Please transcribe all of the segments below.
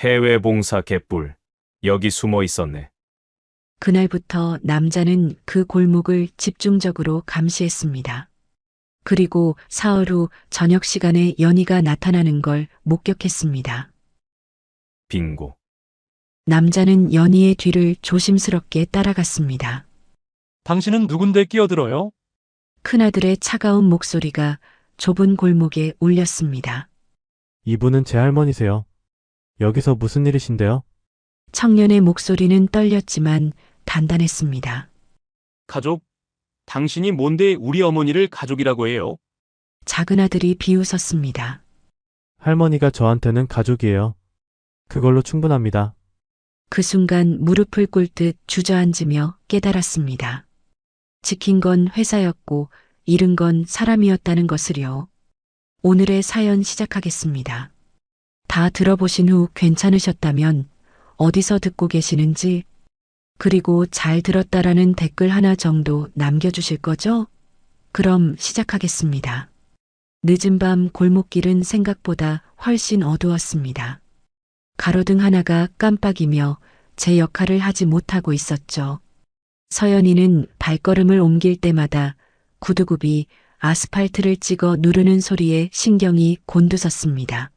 해외 봉사 개뿔. 여기 숨어 있었네. 그날부터 남자는 그 골목을 집중적으로 감시했습니다. 그리고 사흘 후 저녁 시간에 연희가 나타나는 걸 목격했습니다. 빙고. 남자는 연희의 뒤를 조심스럽게 따라갔습니다. 당신은 누군데 끼어들어요? 큰아들의 차가운 목소리가 좁은 골목에 울렸습니다. 이분은 제 할머니세요. 여기서 무슨 일이신데요? 청년의 목소리는 떨렸지만 단단했습니다. 가족? 당신이 뭔데 우리 어머니를 가족이라고 해요? 작은 아들이 비웃었습니다. 할머니가 저한테는 가족이에요. 그걸로 충분합니다. 그 순간 무릎을 꿇듯 주저앉으며 깨달았습니다. 지킨 건 회사였고 잃은 건 사람이었다는 것을요. 오늘의 사연 시작하겠습니다. 다 들어보신 후 괜찮으셨다면 어디서 듣고 계시는지 그리고 잘 들었다라는 댓글 하나 정도 남겨주실 거죠? 그럼 시작하겠습니다. 늦은 밤 골목길은 생각보다 훨씬 어두웠습니다. 가로등 하나가 깜빡이며 제 역할을 하지 못하고 있었죠. 서연이는 발걸음을 옮길 때마다 구두굽이 아스팔트를 찍어 누르는 소리에 신경이 곤두섰습니다.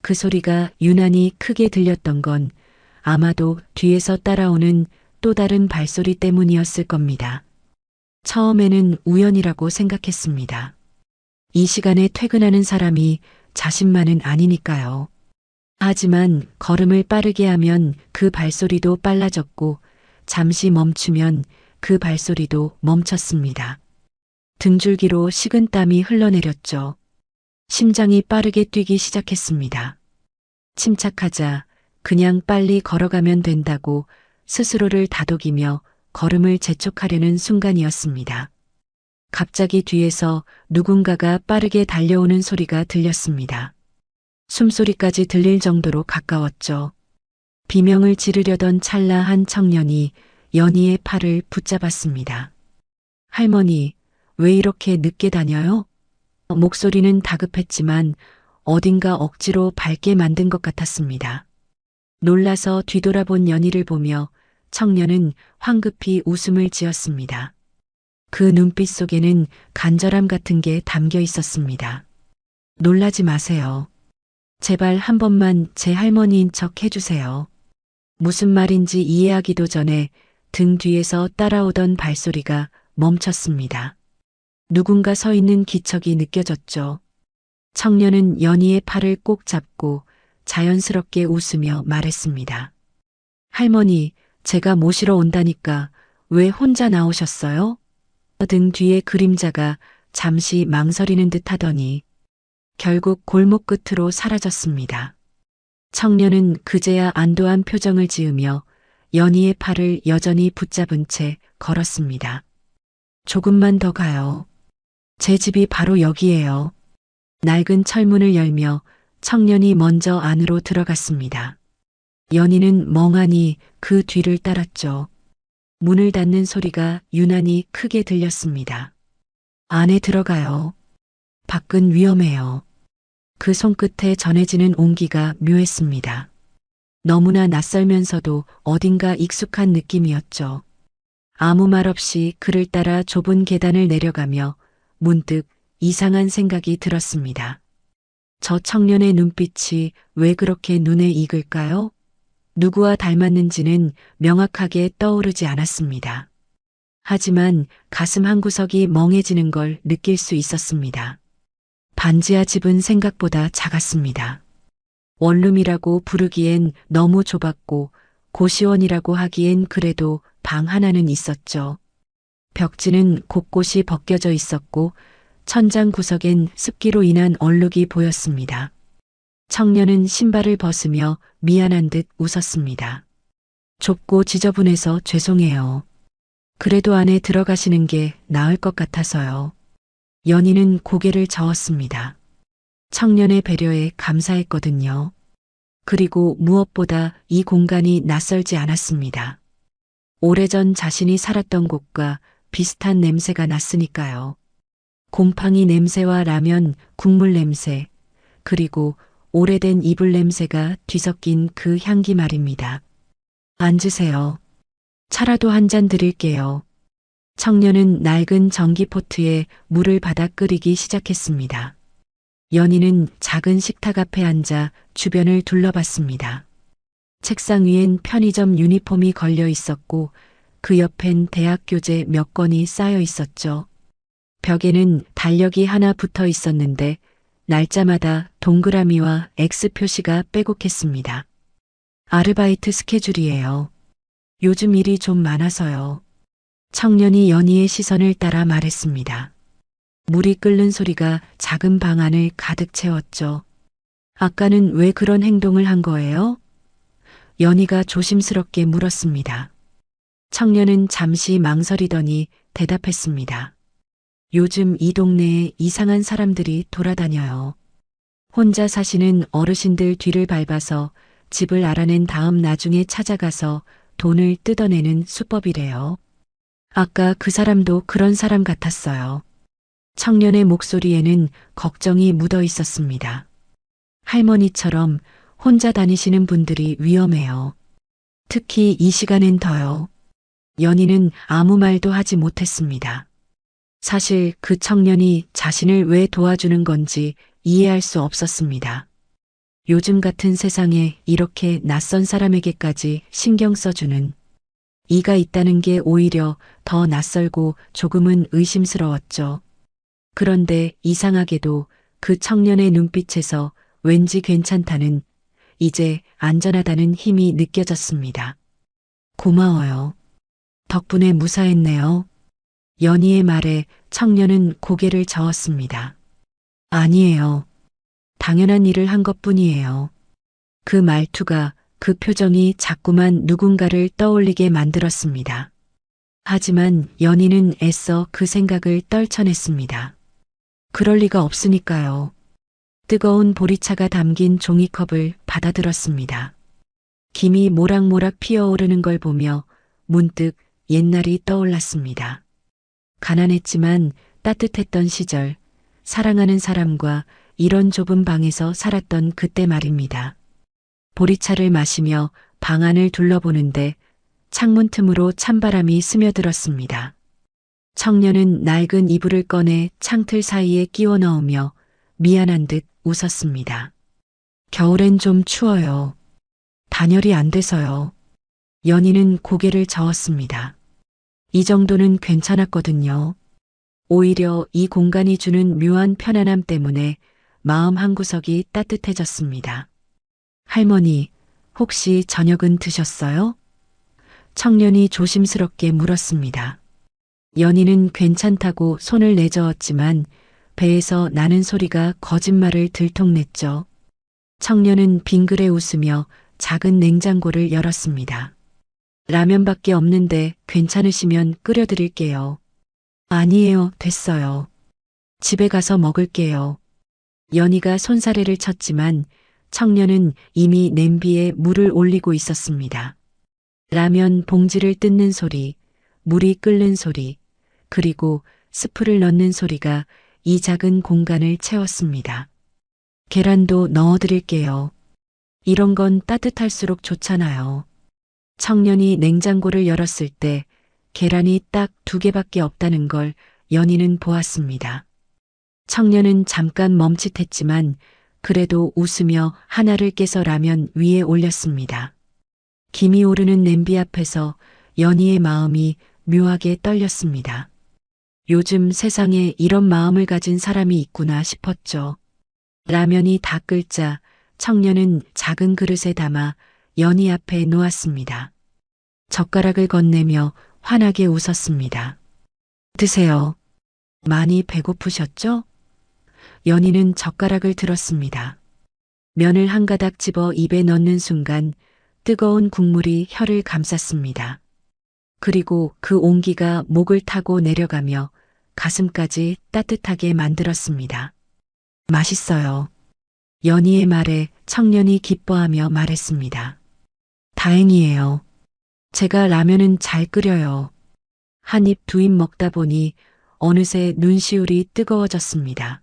그 소리가 유난히 크게 들렸던 건 아마도 뒤에서 따라오는 또 다른 발소리 때문이었을 겁니다. 처음에는 우연이라고 생각했습니다. 이 시간에 퇴근하는 사람이 자신만은 아니니까요. 하지만 걸음을 빠르게 하면 그 발소리도 빨라졌고 잠시 멈추면 그 발소리도 멈췄습니다. 등줄기로 식은땀이 흘러내렸죠. 심장이 빠르게 뛰기 시작했습니다. 침착하자 그냥 빨리 걸어가면 된다고 스스로를 다독이며 걸음을 재촉하려는 순간이었습니다. 갑자기 뒤에서 누군가가 빠르게 달려오는 소리가 들렸습니다. 숨소리까지 들릴 정도로 가까웠죠. 비명을 지르려던 찰나 한 청년이 연희의 팔을 붙잡았습니다. 할머니, 왜 이렇게 늦게 다녀요? 목소리는 다급했지만 어딘가 억지로 밝게 만든 것 같았습니다. 놀라서 뒤돌아본 연희를 보며 청년은 황급히 웃음을 지었습니다. 그 눈빛 속에는 간절함 같은 게 담겨 있었습니다. 놀라지 마세요. 제발 한 번만 제 할머니인 척 해주세요. 무슨 말인지 이해하기도 전에 등 뒤에서 따라오던 발소리가 멈췄습니다. 누군가 서 있는 기척이 느껴졌죠. 청년은 연희의 팔을 꼭 잡고 자연스럽게 웃으며 말했습니다. 할머니, 제가 모시러 온다니까 왜 혼자 나오셨어요? 등 뒤에 그림자가 잠시 망설이는 듯 하더니 결국 골목 끝으로 사라졌습니다. 청년은 그제야 안도한 표정을 지으며 연희의 팔을 여전히 붙잡은 채 걸었습니다. 조금만 더 가요. 제 집이 바로 여기예요. 낡은 철문을 열며 청년이 먼저 안으로 들어갔습니다. 연희는 멍하니 그 뒤를 따랐죠. 문을 닫는 소리가 유난히 크게 들렸습니다. 안에 들어가요. 밖은 위험해요. 그 손끝에 전해지는 온기가 묘했습니다. 너무나 낯설면서도 어딘가 익숙한 느낌이었죠. 아무 말 없이 그를 따라 좁은 계단을 내려가며 문득 이상한 생각이 들었습니다. 저 청년의 눈빛이 왜 그렇게 눈에 익을까요? 누구와 닮았는지는 명확하게 떠오르지 않았습니다. 하지만 가슴 한구석이 멍해지는 걸 느낄 수 있었습니다. 반지하 집은 생각보다 작았습니다. 원룸이라고 부르기엔 너무 좁았고 고시원이라고 하기엔 그래도 방 하나는 있었죠. 벽지는 곳곳이 벗겨져 있었고 천장 구석엔 습기로 인한 얼룩이 보였습니다. 청년은 신발을 벗으며 미안한 듯 웃었습니다. 좁고 지저분해서 죄송해요. 그래도 안에 들어가시는 게 나을 것 같아서요. 연희는 고개를 저었습니다. 청년의 배려에 감사했거든요. 그리고 무엇보다 이 공간이 낯설지 않았습니다. 오래전 자신이 살았던 곳과 비슷한 냄새가 났으니까요. 곰팡이 냄새와 라면, 국물 냄새, 그리고 오래된 이불 냄새가 뒤섞인 그 향기 말입니다. 앉으세요. 차라도 한 잔 드릴게요. 청년은 낡은 전기포트에 물을 받아 끓이기 시작했습니다. 연희는 작은 식탁 앞에 앉아 주변을 둘러봤습니다. 책상 위엔 편의점 유니폼이 걸려 있었고 그 옆엔 대학 교재 몇 권이 쌓여 있었죠. 벽에는 달력이 하나 붙어 있었는데 날짜마다 동그라미와 X 표시가 빼곡했습니다. 아르바이트 스케줄이에요. 요즘 일이 좀 많아서요. 청년이 연희의 시선을 따라 말했습니다. 물이 끓는 소리가 작은 방 안을 가득 채웠죠. 아까는 왜 그런 행동을 한 거예요? 연희가 조심스럽게 물었습니다. 청년은 잠시 망설이더니 대답했습니다. 요즘 이 동네에 이상한 사람들이 돌아다녀요. 혼자 사시는 어르신들 뒤를 밟아서 집을 알아낸 다음 나중에 찾아가서 돈을 뜯어내는 수법이래요. 아까 그 사람도 그런 사람 같았어요. 청년의 목소리에는 걱정이 묻어 있었습니다. 할머니처럼 혼자 다니시는 분들이 위험해요. 특히 이 시간엔 더요. 연희는 아무 말도 하지 못했습니다. 사실 그 청년이 자신을 왜 도와주는 건지 이해할 수 없었습니다. 요즘 같은 세상에 이렇게 낯선 사람에게까지 신경 써주는 이가 있다는 게 오히려 더 낯설고 조금은 의심스러웠죠. 그런데 이상하게도 그 청년의 눈빛에서 왠지 괜찮다는, 이제 안전하다는 힘이 느껴졌습니다. 고마워요. 덕분에 무사했네요. 연희의 말에 청년은 고개를 저었습니다. 아니에요. 당연한 일을 한 것뿐이에요. 그 말투가, 그 표정이 자꾸만 누군가를 떠올리게 만들었습니다. 하지만 연희는 애써 그 생각을 떨쳐냈습니다. 그럴 리가 없으니까요. 뜨거운 보리차가 담긴 종이컵을 받아들었습니다. 김이 모락모락 피어오르는 걸 보며 문득 옛날이 떠올랐습니다. 가난했지만 따뜻했던 시절, 사랑하는 사람과 이런 좁은 방에서 살았던 그때 말입니다. 보리차를 마시며 방 안을 둘러보는데 창문 틈으로 찬바람이 스며들었습니다. 청년은 낡은 이불을 꺼내 창틀 사이에 끼워 넣으며 미안한 듯 웃었습니다. 겨울엔 좀 추워요. 단열이 안 돼서요. 연희는 고개를 저었습니다. 이 정도는 괜찮았거든요. 오히려 이 공간이 주는 묘한 편안함 때문에 마음 한구석이 따뜻해졌습니다. 할머니, 혹시 저녁은 드셨어요? 청년이 조심스럽게 물었습니다. 연희는 괜찮다고 손을 내저었지만 배에서 나는 소리가 거짓말을 들통냈죠. 청년은 빙그레 웃으며 작은 냉장고를 열었습니다. 라면밖에 없는데 괜찮으시면 끓여드릴게요. 아니에요, 됐어요. 집에 가서 먹을게요. 연희가 손사래를 쳤지만 청년은 이미 냄비에 물을 올리고 있었습니다. 라면 봉지를 뜯는 소리, 물이 끓는 소리, 그리고 스프를 넣는 소리가 이 작은 공간을 채웠습니다. 계란도 넣어드릴게요. 이런 건 따뜻할수록 좋잖아요. 청년이 냉장고를 열었을 때 계란이 딱 2개밖에 없다는 걸 연희는 보았습니다. 청년은 잠깐 멈칫했지만 그래도 웃으며 하나를 깨서 라면 위에 올렸습니다. 김이 오르는 냄비 앞에서 연희의 마음이 묘하게 떨렸습니다. 요즘 세상에 이런 마음을 가진 사람이 있구나 싶었죠. 라면이 다 끓자 청년은 작은 그릇에 담아 연희 앞에 놓았습니다. 젓가락을 건네며 환하게 웃었습니다. 드세요. 많이 배고프셨죠? 연희는 젓가락을 들었습니다. 면을 한 가닥 집어 입에 넣는 순간 뜨거운 국물이 혀를 감쌌습니다. 그리고 그 온기가 목을 타고 내려가며 가슴까지 따뜻하게 만들었습니다. 맛있어요. 연희의 말에 청년이 기뻐하며 말했습니다. 다행이에요. 제가 라면은 잘 끓여요. 한 입 두 입 먹다 보니 어느새 눈시울이 뜨거워졌습니다.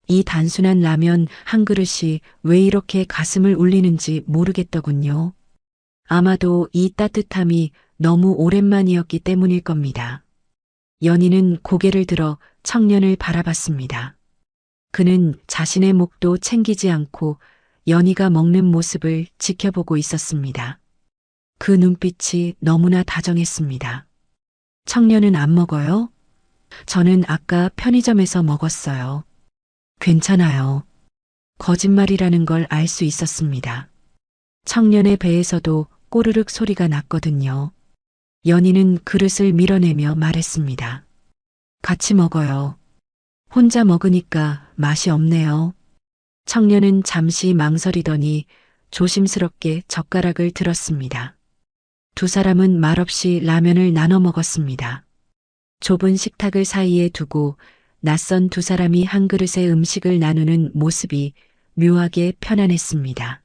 이 단순한 라면 한 그릇이 왜 이렇게 가슴을 울리는지 모르겠더군요. 아마도 이 따뜻함이 너무 오랜만이었기 때문일 겁니다. 연희는 고개를 들어 청년을 바라봤습니다. 그는 자신의 목도 챙기지 않고 연희가 먹는 모습을 지켜보고 있었습니다. 그 눈빛이 너무나 다정했습니다. 청년은 안 먹어요? 저는 아까 편의점에서 먹었어요. 괜찮아요. 거짓말이라는 걸 알 수 있었습니다. 청년의 배에서도 꼬르륵 소리가 났거든요. 연희는 그릇을 밀어내며 말했습니다. 같이 먹어요. 혼자 먹으니까 맛이 없네요. 청년은 잠시 망설이더니 조심스럽게 젓가락을 들었습니다. 두 사람은 말없이 라면을 나눠 먹었습니다. 좁은 식탁을 사이에 두고 낯선 두 사람이 한 그릇의 음식을 나누는 모습이 묘하게 편안했습니다.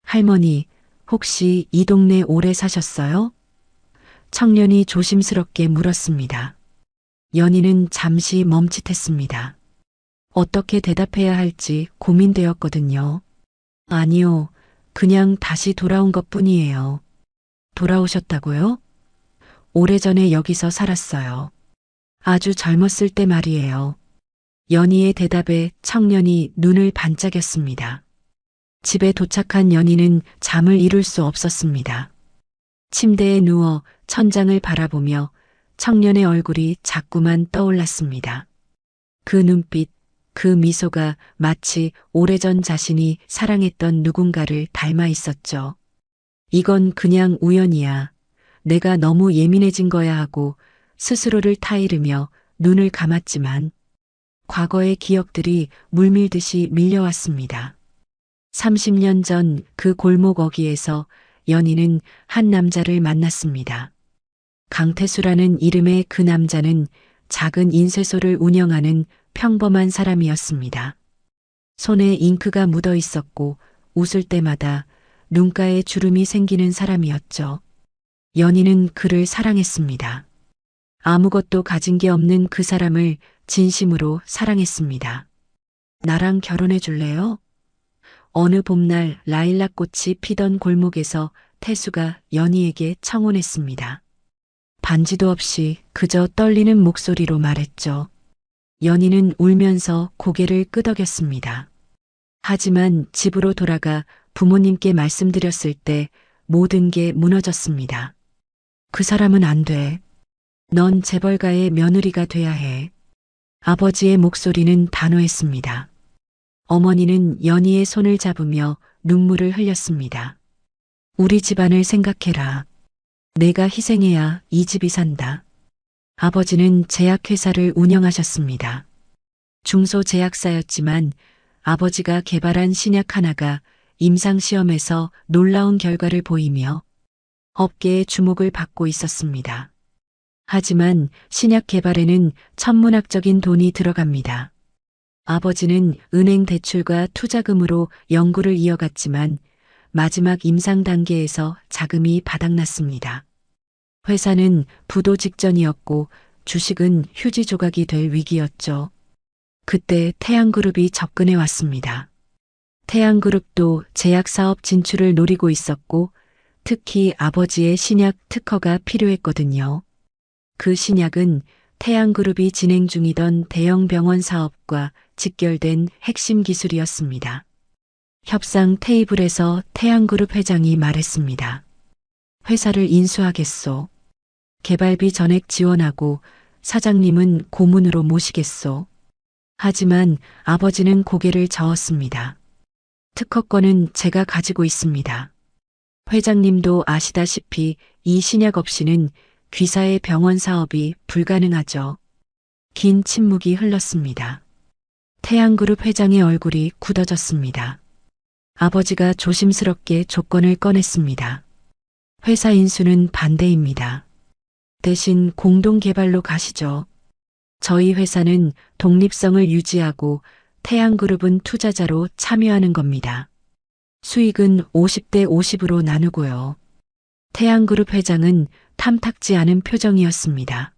할머니, 혹시 이 동네 오래 사셨어요? 청년이 조심스럽게 물었습니다. 연희는 잠시 멈칫했습니다. 어떻게 대답해야 할지 고민되었거든요. 아니요, 그냥 다시 돌아온 것뿐이에요. 돌아오셨다고요? 오래전에 여기서 살았어요. 아주 젊었을 때 말이에요. 연희의 대답에 청년이 눈을 반짝였습니다. 집에 도착한 연희는 잠을 이룰 수 없었습니다. 침대에 누워 천장을 바라보며 청년의 얼굴이 자꾸만 떠올랐습니다. 그 눈빛, 그 미소가 마치 오래전 자신이 사랑했던 누군가를 닮아 있었죠. 이건 그냥 우연이야. 내가 너무 예민해진 거야 하고 스스로를 타이르며 눈을 감았지만 과거의 기억들이 물밀듯이 밀려왔습니다. 30년 전 그 골목 어귀에서 연희는 한 남자를 만났습니다. 강태수라는 이름의 그 남자는 작은 인쇄소를 운영하는 평범한 사람이었습니다. 손에 잉크가 묻어 있었고 웃을 때마다 눈가에 주름이 생기는 사람이었죠. 연희는 그를 사랑했습니다. 아무것도 가진 게 없는 그 사람을 진심으로 사랑했습니다. 나랑 결혼해 줄래요? 어느 봄날 라일락꽃이 피던 골목에서 태수가 연희에게 청혼했습니다. 반지도 없이 그저 떨리는 목소리로 말했죠. 연희는 울면서 고개를 끄덕였습니다. 하지만 집으로 돌아가 부모님께 말씀드렸을 때 모든 게 무너졌습니다. 그 사람은 안 돼. 넌 재벌가의 며느리가 돼야 해. 아버지의 목소리는 단호했습니다. 어머니는 연희의 손을 잡으며 눈물을 흘렸습니다. 우리 집안을 생각해라. 내가 희생해야 이 집이 산다. 아버지는 제약회사를 운영하셨습니다. 중소제약사였지만 아버지가 개발한 신약 하나가 임상시험에서 놀라운 결과를 보이며 업계의 주목을 받고 있었습니다. 하지만 신약 개발에는 천문학적인 돈이 들어갑니다. 아버지는 은행 대출과 투자금으로 연구를 이어갔지만 마지막 임상 단계에서 자금이 바닥났습니다. 회사는 부도 직전이었고 주식은 휴지 조각이 될 위기였죠. 그때 태양그룹이 접근해 왔습니다. 태양그룹도 제약사업 진출을 노리고 있었고 특히 아버지의 신약 특허가 필요했거든요. 그 신약은 태양그룹이 진행 중이던 대형 병원 사업과 직결된 핵심 기술이었습니다. 협상 테이블에서 태양그룹 회장이 말했습니다. 회사를 인수하겠소. 개발비 전액 지원하고 사장님은 고문으로 모시겠소. 하지만 아버지는 고개를 저었습니다. 특허권은 제가 가지고 있습니다. 회장님도 아시다시피 이 신약 없이는 귀사의 병원 사업이 불가능하죠. 긴 침묵이 흘렀습니다. 태양그룹 회장의 얼굴이 굳어졌습니다. 아버지가 조심스럽게 조건을 꺼냈습니다. 회사 인수는 반대입니다. 대신 공동개발로 가시죠. 저희 회사는 독립성을 유지하고 태양그룹은 투자자로 참여하는 겁니다. 수익은 50대 50으로 나누고요. 태양그룹 회장은 탐탁지 않은 표정이었습니다.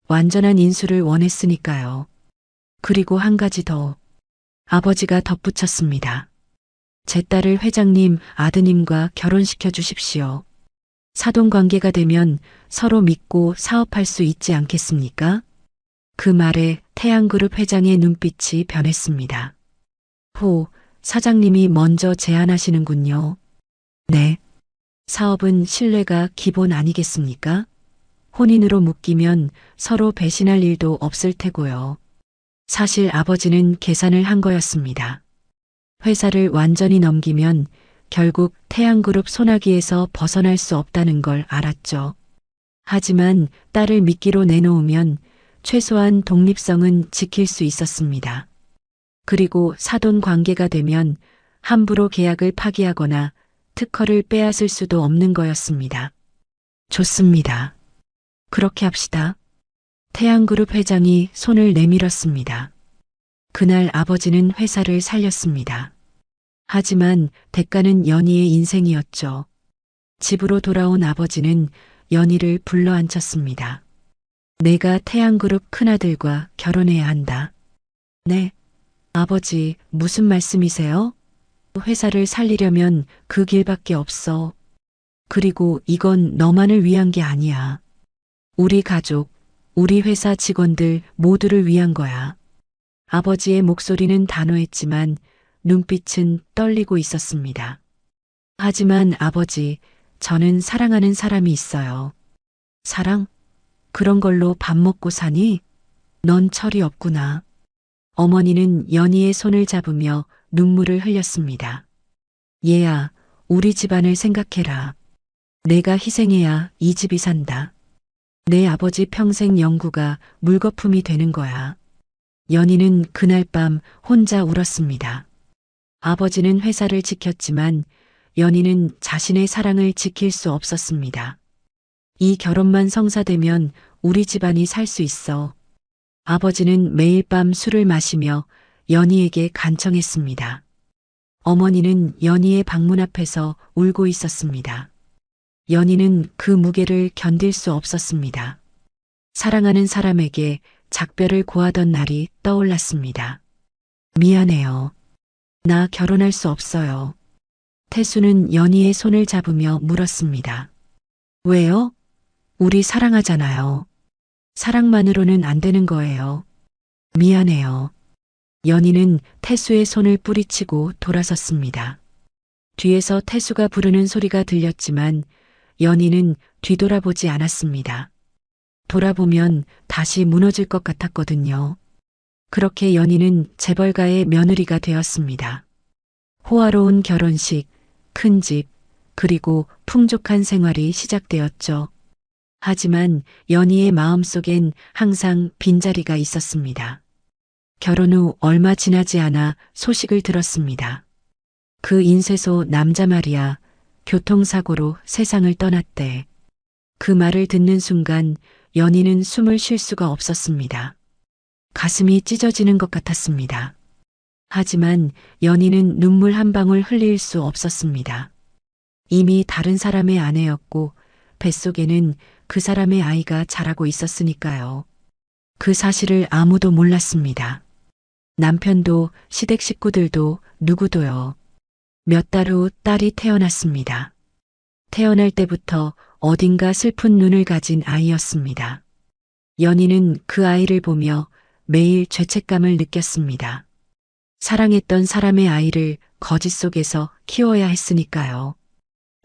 완전한 인수를 원했으니까요. 그리고 한 가지 더. 아버지가 덧붙였습니다. 제 딸을 회장님 아드님과 결혼시켜 주십시오. 사돈 관계가 되면 서로 믿고 사업할 수 있지 않겠습니까? 그 말에 태양그룹 회장의 눈빛이 변했습니다. 호, 사장님이 먼저 제안하시는군요. 네. 사업은 신뢰가 기본 아니겠습니까? 혼인으로 묶이면 서로 배신할 일도 없을 테고요. 사실 아버지는 계산을 한 거였습니다. 회사를 완전히 넘기면 결국 태양그룹 소나기에서 벗어날 수 없다는 걸 알았죠. 하지만 딸을 미끼로 내놓으면 최소한 독립성은 지킬 수 있었습니다. 그리고 사돈 관계가 되면 함부로 계약을 파기하거나 특허를 빼앗을 수도 없는 거였습니다. 좋습니다. 그렇게 합시다. 태양그룹 회장이 손을 내밀었습니다. 그날 아버지는 회사를 살렸습니다. 하지만 대가는 연희의 인생이었죠. 집으로 돌아온 아버지는 연희를 불러 앉혔습니다. 내가 태양그룹 큰아들과 결혼해야 한다. 네. 아버지, 무슨 말씀이세요? 회사를 살리려면 그 길밖에 없어. 그리고 이건 너만을 위한 게 아니야. 우리 가족, 우리 회사 직원들 모두를 위한 거야. 아버지의 목소리는 단호했지만 눈빛은 떨리고 있었습니다. 하지만 아버지, 저는 사랑하는 사람이 있어요. 사랑? 그런 걸로 밥 먹고 사니? 넌 철이 없구나. 어머니는 연희의 손을 잡으며 눈물을 흘렸습니다. 얘야, 우리 집안을 생각해라. 내가 희생해야 이 집이 산다. 내 아버지 평생 영구가 물거품이 되는 거야. 연희는 그날 밤 혼자 울었습니다. 아버지는 회사를 지켰지만 연희는 자신의 사랑을 지킬 수 없었습니다. 이 결혼만 성사되면 우리 집안이 살 수 있어. 아버지는 매일 밤 술을 마시며 연희에게 간청했습니다. 어머니는 연희의 방문 앞에서 울고 있었습니다. 연희는 그 무게를 견딜 수 없었습니다. 사랑하는 사람에게 작별을 고하던 날이 떠올랐습니다. 미안해요. 나 결혼할 수 없어요. 태수는 연희의 손을 잡으며 물었습니다. 왜요? 우리 사랑하잖아요. 사랑만으로는 안 되는 거예요. 미안해요. 연희는 태수의 손을 뿌리치고 돌아섰습니다. 뒤에서 태수가 부르는 소리가 들렸지만 연희는 뒤돌아보지 않았습니다. 돌아보면 다시 무너질 것 같았거든요. 그렇게 연희는 재벌가의 며느리가 되었습니다. 호화로운 결혼식, 큰 집, 그리고 풍족한 생활이 시작되었죠. 하지만 연희의 마음속엔 항상 빈자리가 있었습니다. 결혼 후 얼마 지나지 않아 소식을 들었습니다. 그 인쇄소 남자 말이야 교통사고로 세상을 떠났대. 그 말을 듣는 순간 연희는 숨을 쉴 수가 없었습니다. 가슴이 찢어지는 것 같았습니다. 하지만 연희는 눈물 한 방울 흘릴 수 없었습니다. 이미 다른 사람의 아내였고 뱃속에는 그 사람의 아이가 자라고 있었으니까요. 그 사실을 아무도 몰랐습니다. 남편도 시댁 식구들도 누구도요. 몇 달 후 딸이 태어났습니다. 태어날 때부터 어딘가 슬픈 눈을 가진 아이였습니다. 연희는 그 아이를 보며 매일 죄책감을 느꼈습니다. 사랑했던 사람의 아이를 거짓 속에서 키워야 했으니까요.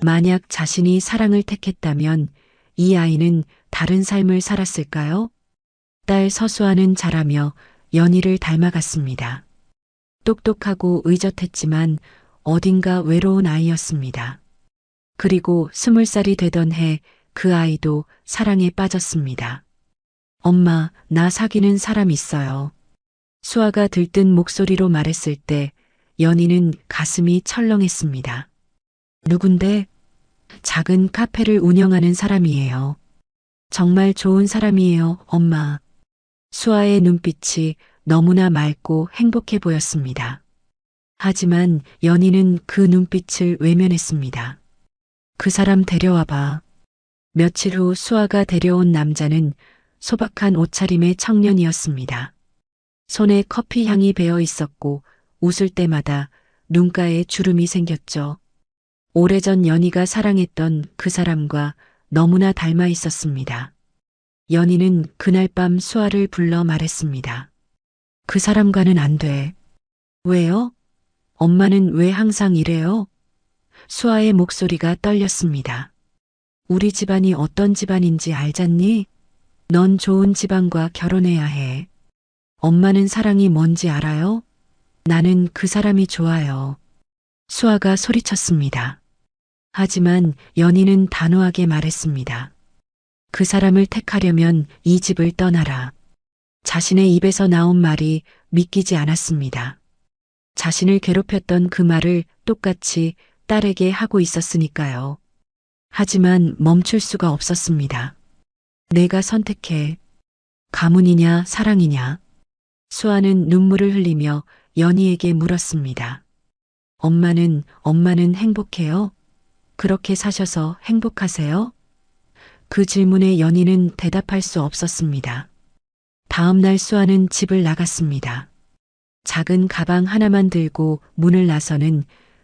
만약 자신이 사랑을 택했다면 이 아이는 다른 삶을 살았을까요? 딸 서수아는 자라며 연희를 닮아갔습니다. 똑똑하고 의젓했지만 어딘가 외로운 아이였습니다. 그리고 20살이 되던 해 그 아이도 사랑에 빠졌습니다. 엄마, 나 사귀는 사람 있어요. 수아가 들뜬 목소리로 말했을 때 연희는 가슴이 철렁했습니다. 누군데? 작은 카페를 운영하는 사람이에요. 정말 좋은 사람이에요, 엄마. 수아의 눈빛이 너무나 맑고 행복해 보였습니다. 하지만 연희는 그 눈빛을 외면했습니다. 그 사람 데려와봐. 며칠 후 수아가 데려온 남자는 소박한 옷차림의 청년이었습니다. 손에 커피 향이 배어 있었고 웃을 때마다 눈가에 주름이 생겼죠. 오래전 연희가 사랑했던 그 사람과 너무나 닮아 있었습니다. 연희는 그날 밤 수아를 불러 말했습니다. 그 사람과는 안 돼. 왜요? 엄마는 왜 항상 이래요? 수아의 목소리가 떨렸습니다. 우리 집안이 어떤 집안인지 알잖니? 넌 좋은 집안과 결혼해야 해. 엄마는 사랑이 뭔지 알아요? 나는 그 사람이 좋아요. 수아가 소리쳤습니다. 하지만 연희는 단호하게 말했습니다. 그 사람을 택하려면 이 집을 떠나라. 자신의 입에서 나온 말이 믿기지 않았습니다. 자신을 괴롭혔던 그 말을 똑같이 딸에게 하고 있었으니까요. 하지만 멈출 수가 없었습니다. 내가 선택해. 가문이냐 사랑이냐. 수아는 눈물을 흘리며 연희에게 물었습니다. 엄마는 행복해요? 그렇게 사셔서 행복하세요? 그 질문에 연희는 대답할 수 없었습니다. 다음 날 수아는 집을 나갔습니다. 작은 가방 하나만 들고 문을 나서는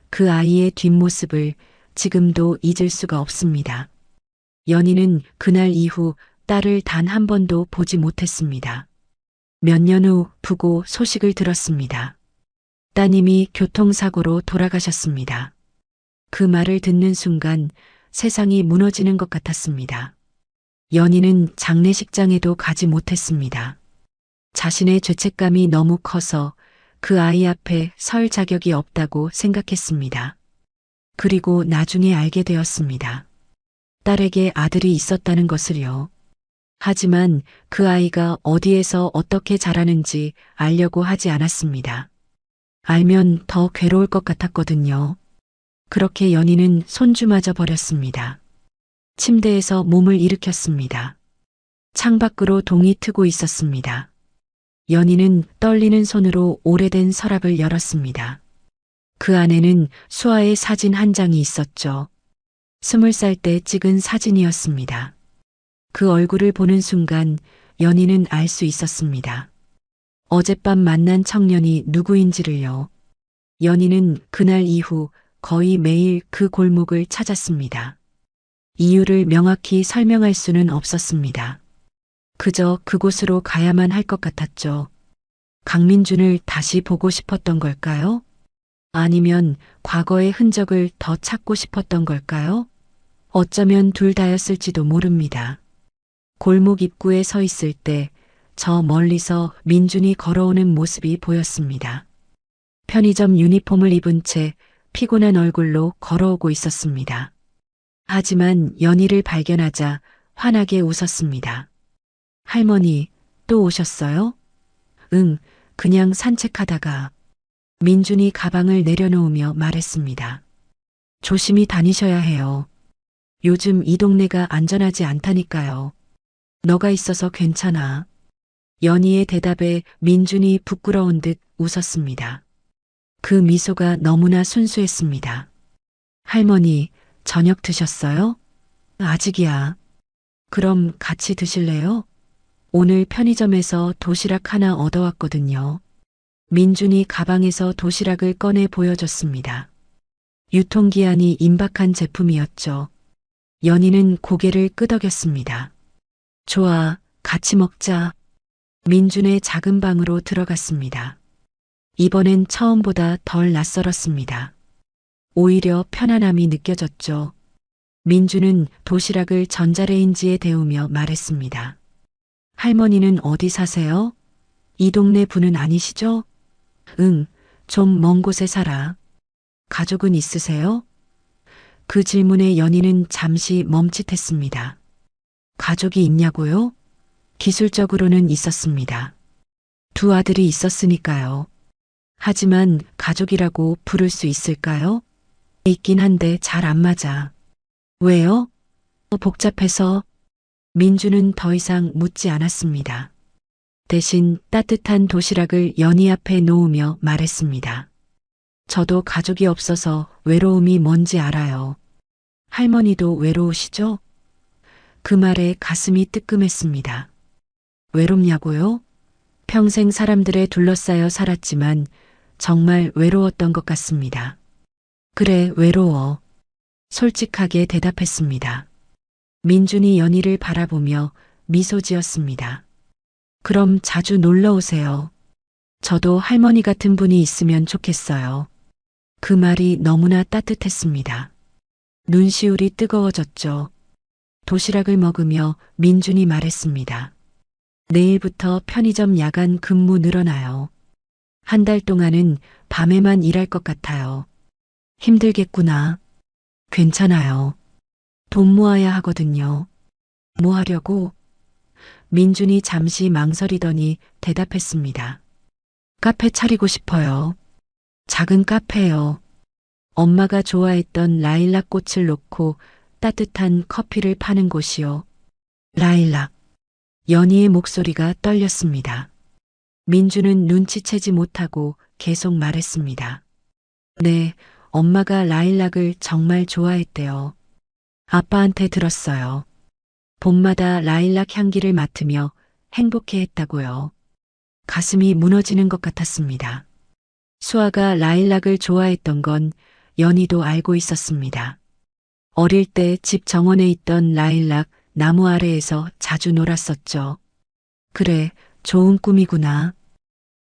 그 아이의 뒷모습을 지금도 잊을 수가 없습니다. 연희는 그날 이후 딸을 단 한 번도 보지 못했습니다. 몇 년 후 부고 소식을 들었습니다. 따님이 교통사고로 돌아가셨습니다. 그 말을 듣는 순간 세상이 무너지는 것 같았습니다. 연희는 장례식장에도 가지 못했습니다. 자신의 죄책감이 너무 커서 그 아이 앞에 설 자격이 없다고 생각했습니다. 그리고 나중에 알게 되었습니다. 딸에게 아들이 있었다는 것을요. 하지만 그 아이가 어디에서 어떻게 자라는지 알려고 하지 않았습니다. 알면 더 괴로울 것 같았거든요. 그렇게 연희는 손주마저 버렸습니다. 침대에서 몸을 일으켰습니다. 창밖으로 동이 트고 있었습니다. 연희는 떨리는 손으로 오래된 서랍을 열었습니다. 그 안에는 수아의 사진 한 장이 있었죠. 20살 때 찍은 사진이었습니다. 그 얼굴을 보는 순간 연희는 알 수 있었습니다. 어젯밤 만난 청년이 누구인지를요. 연희는 그날 이후 거의 매일 그 골목을 찾았습니다. 이유를 명확히 설명할 수는 없었습니다. 그저 그곳으로 가야만 할 것 같았죠. 강민준을 다시 보고 싶었던 걸까요? 아니면 과거의 흔적을 더 찾고 싶었던 걸까요? 어쩌면 둘 다였을지도 모릅니다. 골목 입구에 서 있을 때 저 멀리서 민준이 걸어오는 모습이 보였습니다. 편의점 유니폼을 입은 채 피곤한 얼굴로 걸어오고 있었습니다. 하지만 연희를 발견하자 환하게 웃었습니다. 할머니, 또 오셨어요? 응, 그냥 산책하다가. 민준이 가방을 내려놓으며 말했습니다. 조심히 다니셔야 해요. 요즘 이 동네가 안전하지 않다니까요. 너가 있어서 괜찮아. 연희의 대답에 민준이 부끄러운 듯 웃었습니다. 그 미소가 너무나 순수했습니다. 할머니, 저녁 드셨어요? 아직이야. 그럼 같이 드실래요? 오늘 편의점에서 도시락 하나 얻어왔거든요. 민준이 가방에서 도시락을 꺼내 보여줬습니다. 유통기한이 임박한 제품이었죠. 연희는 고개를 끄덕였습니다. 좋아, 같이 먹자. 민준의 작은 방으로 들어갔습니다. 이번엔 처음보다 덜 낯설었습니다. 오히려 편안함이 느껴졌죠. 민준은 도시락을 전자레인지에 데우며 말했습니다. 할머니는 어디 사세요? 이 동네 분은 아니시죠? 응, 좀 먼 곳에 살아. 가족은 있으세요? 그 질문에 연희는 잠시 멈칫했습니다. 가족이 있냐고요? 기술적으로는 있었습니다. 두 아들이 있었으니까요. 하지만 가족이라고 부를 수 있을까요? 있긴 한데 잘 안 맞아. 왜요? 복잡해서. 민주는 더 이상 묻지 않았습니다. 대신 따뜻한 도시락을 연희 앞에 놓으며 말했습니다. 저도 가족이 없어서 외로움이 뭔지 알아요. 할머니도 외로우시죠? 그 말에 가슴이 뜨끔했습니다. 외롭냐고요? 평생 사람들에 둘러싸여 살았지만 정말 외로웠던 것 같습니다. 그래, 외로워. 솔직하게 대답했습니다. 민준이 연희를 바라보며 미소 지었습니다. 그럼 자주 놀러 오세요. 저도 할머니 같은 분이 있으면 좋겠어요. 그 말이 너무나 따뜻했습니다. 눈시울이 뜨거워졌죠. 도시락을 먹으며 민준이 말했습니다. 내일부터 편의점 야간 근무 늘어나요. 한 달 동안은 밤에만 일할 것 같아요. 힘들겠구나. 괜찮아요. 돈 모아야 하거든요. 뭐 하려고? 민준이 잠시 망설이더니 대답했습니다. 카페 차리고 싶어요. 작은 카페요. 엄마가 좋아했던 라일락 꽃을 놓고 따뜻한 커피를 파는 곳이요. 라일락. 연희의 목소리가 떨렸습니다. 민주는 눈치채지 못하고 계속 말했습니다. 네, 엄마가 라일락을 정말 좋아했대요. 아빠한테 들었어요. 봄마다 라일락 향기를 맡으며 행복해했다고요. 가슴이 무너지는 것 같았습니다. 수아가 라일락을 좋아했던 건 연희도 알고 있었습니다. 어릴 때 집 정원에 있던 라일락 나무 아래에서 자주 놀았었죠. 그래, 좋은 꿈이구나.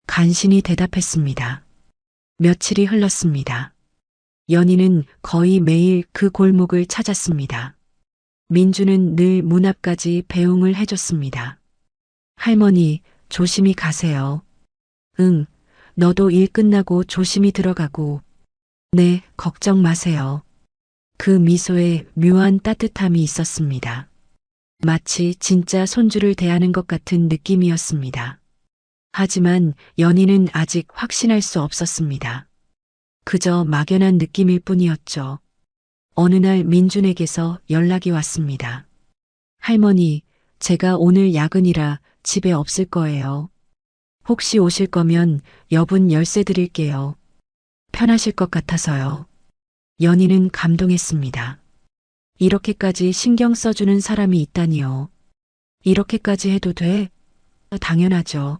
간신히 대답했습니다. 며칠이 흘렀습니다. 연희는 거의 매일 그 골목을 찾았습니다. 민주는 늘 문 앞까지 배웅을 해줬습니다. 할머니, 조심히 가세요. 응, 너도 일 끝나고 조심히 들어가고. 네, 걱정 마세요. 그 미소에 묘한 따뜻함이 있었습니다. 마치 진짜 손주를 대하는 것 같은 느낌이었습니다. 하지만 연희는 아직 확신할 수 없었습니다. 그저 막연한 느낌일 뿐이었죠. 어느 날 민준에게서 연락이 왔습니다. 할머니, 제가 오늘 야근이라 집에 없을 거예요. 혹시 오실 거면 여분 열쇠 드릴게요. 편하실 것 같아서요. 연희는 감동했습니다. 이렇게까지 신경 써주는 사람이 있다니요. 이렇게까지 해도 돼? 당연하죠.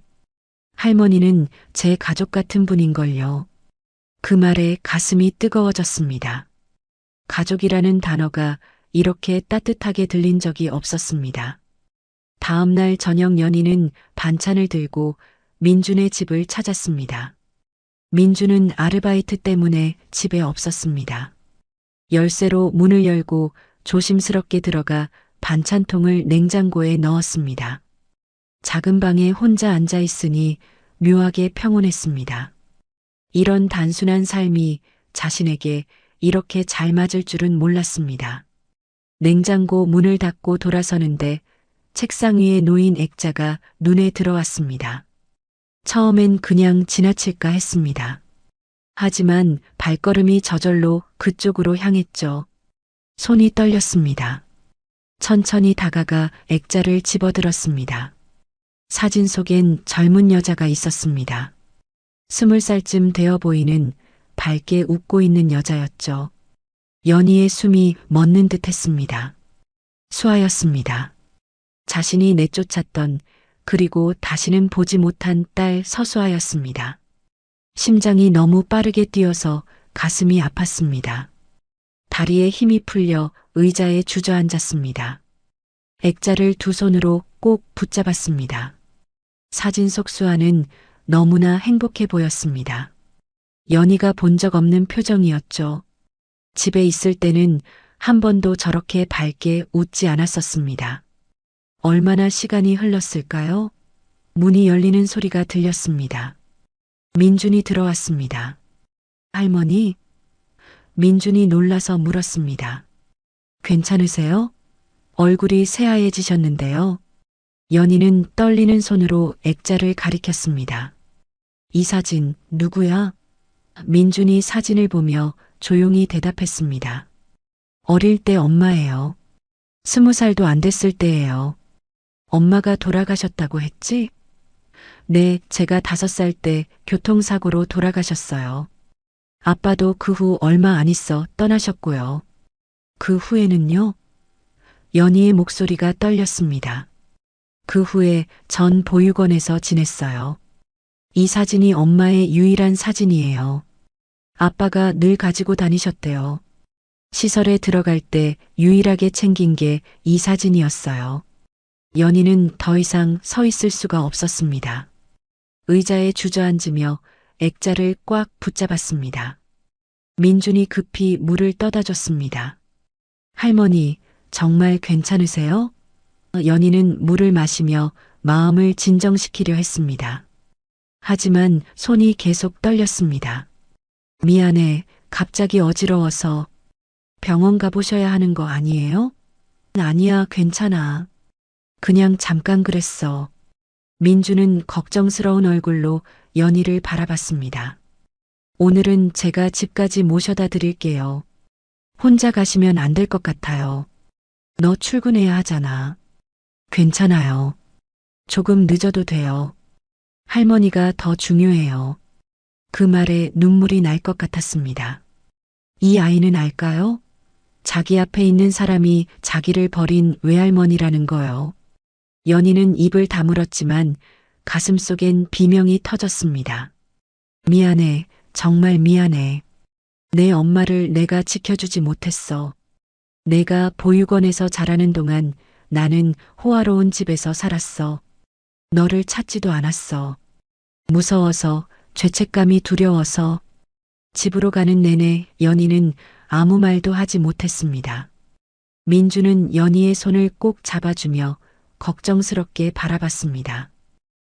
할머니는 제 가족 같은 분인걸요. 그 말에 가슴이 뜨거워졌습니다. 가족이라는 단어가 이렇게 따뜻하게 들린 적이 없었습니다. 다음 날 저녁 연희는 반찬을 들고 민준의 집을 찾았습니다. 민준은 아르바이트 때문에 집에 없었습니다. 열쇠로 문을 열고 조심스럽게 들어가 반찬통을 냉장고에 넣었습니다. 작은 방에 혼자 앉아 있으니 묘하게 평온했습니다. 이런 단순한 삶이 자신에게 이렇게 잘 맞을 줄은 몰랐습니다. 냉장고 문을 닫고 돌아서는데 책상 위에 놓인 액자가 눈에 들어왔습니다. 처음엔 그냥 지나칠까 했습니다. 하지만 발걸음이 저절로 그쪽으로 향했죠. 손이 떨렸습니다. 천천히 다가가 액자를 집어들었습니다. 사진 속엔 젊은 여자가 있었습니다. 20살쯤 되어 보이는 밝게 웃고 있는 여자였죠. 연희의 숨이 멎는 듯 했습니다. 수아였습니다. 자신이 내쫓았던 그리고 다시는 보지 못한 딸 서수아였습니다. 심장이 너무 빠르게 뛰어서 가슴이 아팠습니다. 다리에 힘이 풀려 의자에 주저앉았습니다. 액자를 두 손으로 꼭 붙잡았습니다. 사진 속 수아는 너무나 행복해 보였습니다. 연희가 본 적 없는 표정이었죠. 집에 있을 때는 한 번도 저렇게 밝게 웃지 않았었습니다. 얼마나 시간이 흘렀을까요? 문이 열리는 소리가 들렸습니다. 민준이 들어왔습니다. 할머니? 민준이 놀라서 물었습니다. 괜찮으세요? 얼굴이 새하얘지셨는데요. 연희는 떨리는 손으로 액자를 가리켰습니다. 이 사진 누구야? 민준이 사진을 보며 조용히 대답했습니다. 어릴 때 엄마예요. 20살도 안 됐을 때예요. 엄마가 돌아가셨다고 했지? 네, 제가 5살 때 교통사고로 돌아가셨어요. 아빠도 그 후 얼마 안 있어 떠나셨고요. 그 후에는요? 연희의 목소리가 떨렸습니다. 그 후에 전 보육원에서 지냈어요. 이 사진이 엄마의 유일한 사진이에요. 아빠가 늘 가지고 다니셨대요. 시설에 들어갈 때 유일하게 챙긴 게 이 사진이었어요. 연희는 더 이상 서 있을 수가 없었습니다. 의자에 주저앉으며 액자를 꽉 붙잡았습니다. 민준이 급히 물을 떠다 줬습니다. 할머니, 정말 괜찮으세요? 연희는 물을 마시며 마음을 진정시키려 했습니다. 하지만 손이 계속 떨렸습니다. 미안해, 갑자기 어지러워서. 병원 가보셔야 하는 거 아니에요? 아니야, 괜찮아. 그냥 잠깐 그랬어. 민주는 걱정스러운 얼굴로 연희를 바라봤습니다. 오늘은 제가 집까지 모셔다 드릴게요. 혼자 가시면 안 될 것 같아요. 너 출근해야 하잖아. 괜찮아요. 조금 늦어도 돼요. 할머니가 더 중요해요. 그 말에 눈물이 날 것 같았습니다. 이 아이는 알까요? 자기 앞에 있는 사람이 자기를 버린 외할머니라는 거요. 연희는 입을 다물었지만 가슴속엔 비명이 터졌습니다. 미안해, 정말 미안해. 내 엄마를 내가 지켜주지 못했어. 내가 보육원에서 자라는 동안 나는 호화로운 집에서 살았어. 너를 찾지도 않았어. 무서워서, 죄책감이 두려워서. 집으로 가는 내내 연희는 아무 말도 하지 못했습니다. 민주는 연희의 손을 꼭 잡아주며 걱정스럽게 바라봤습니다.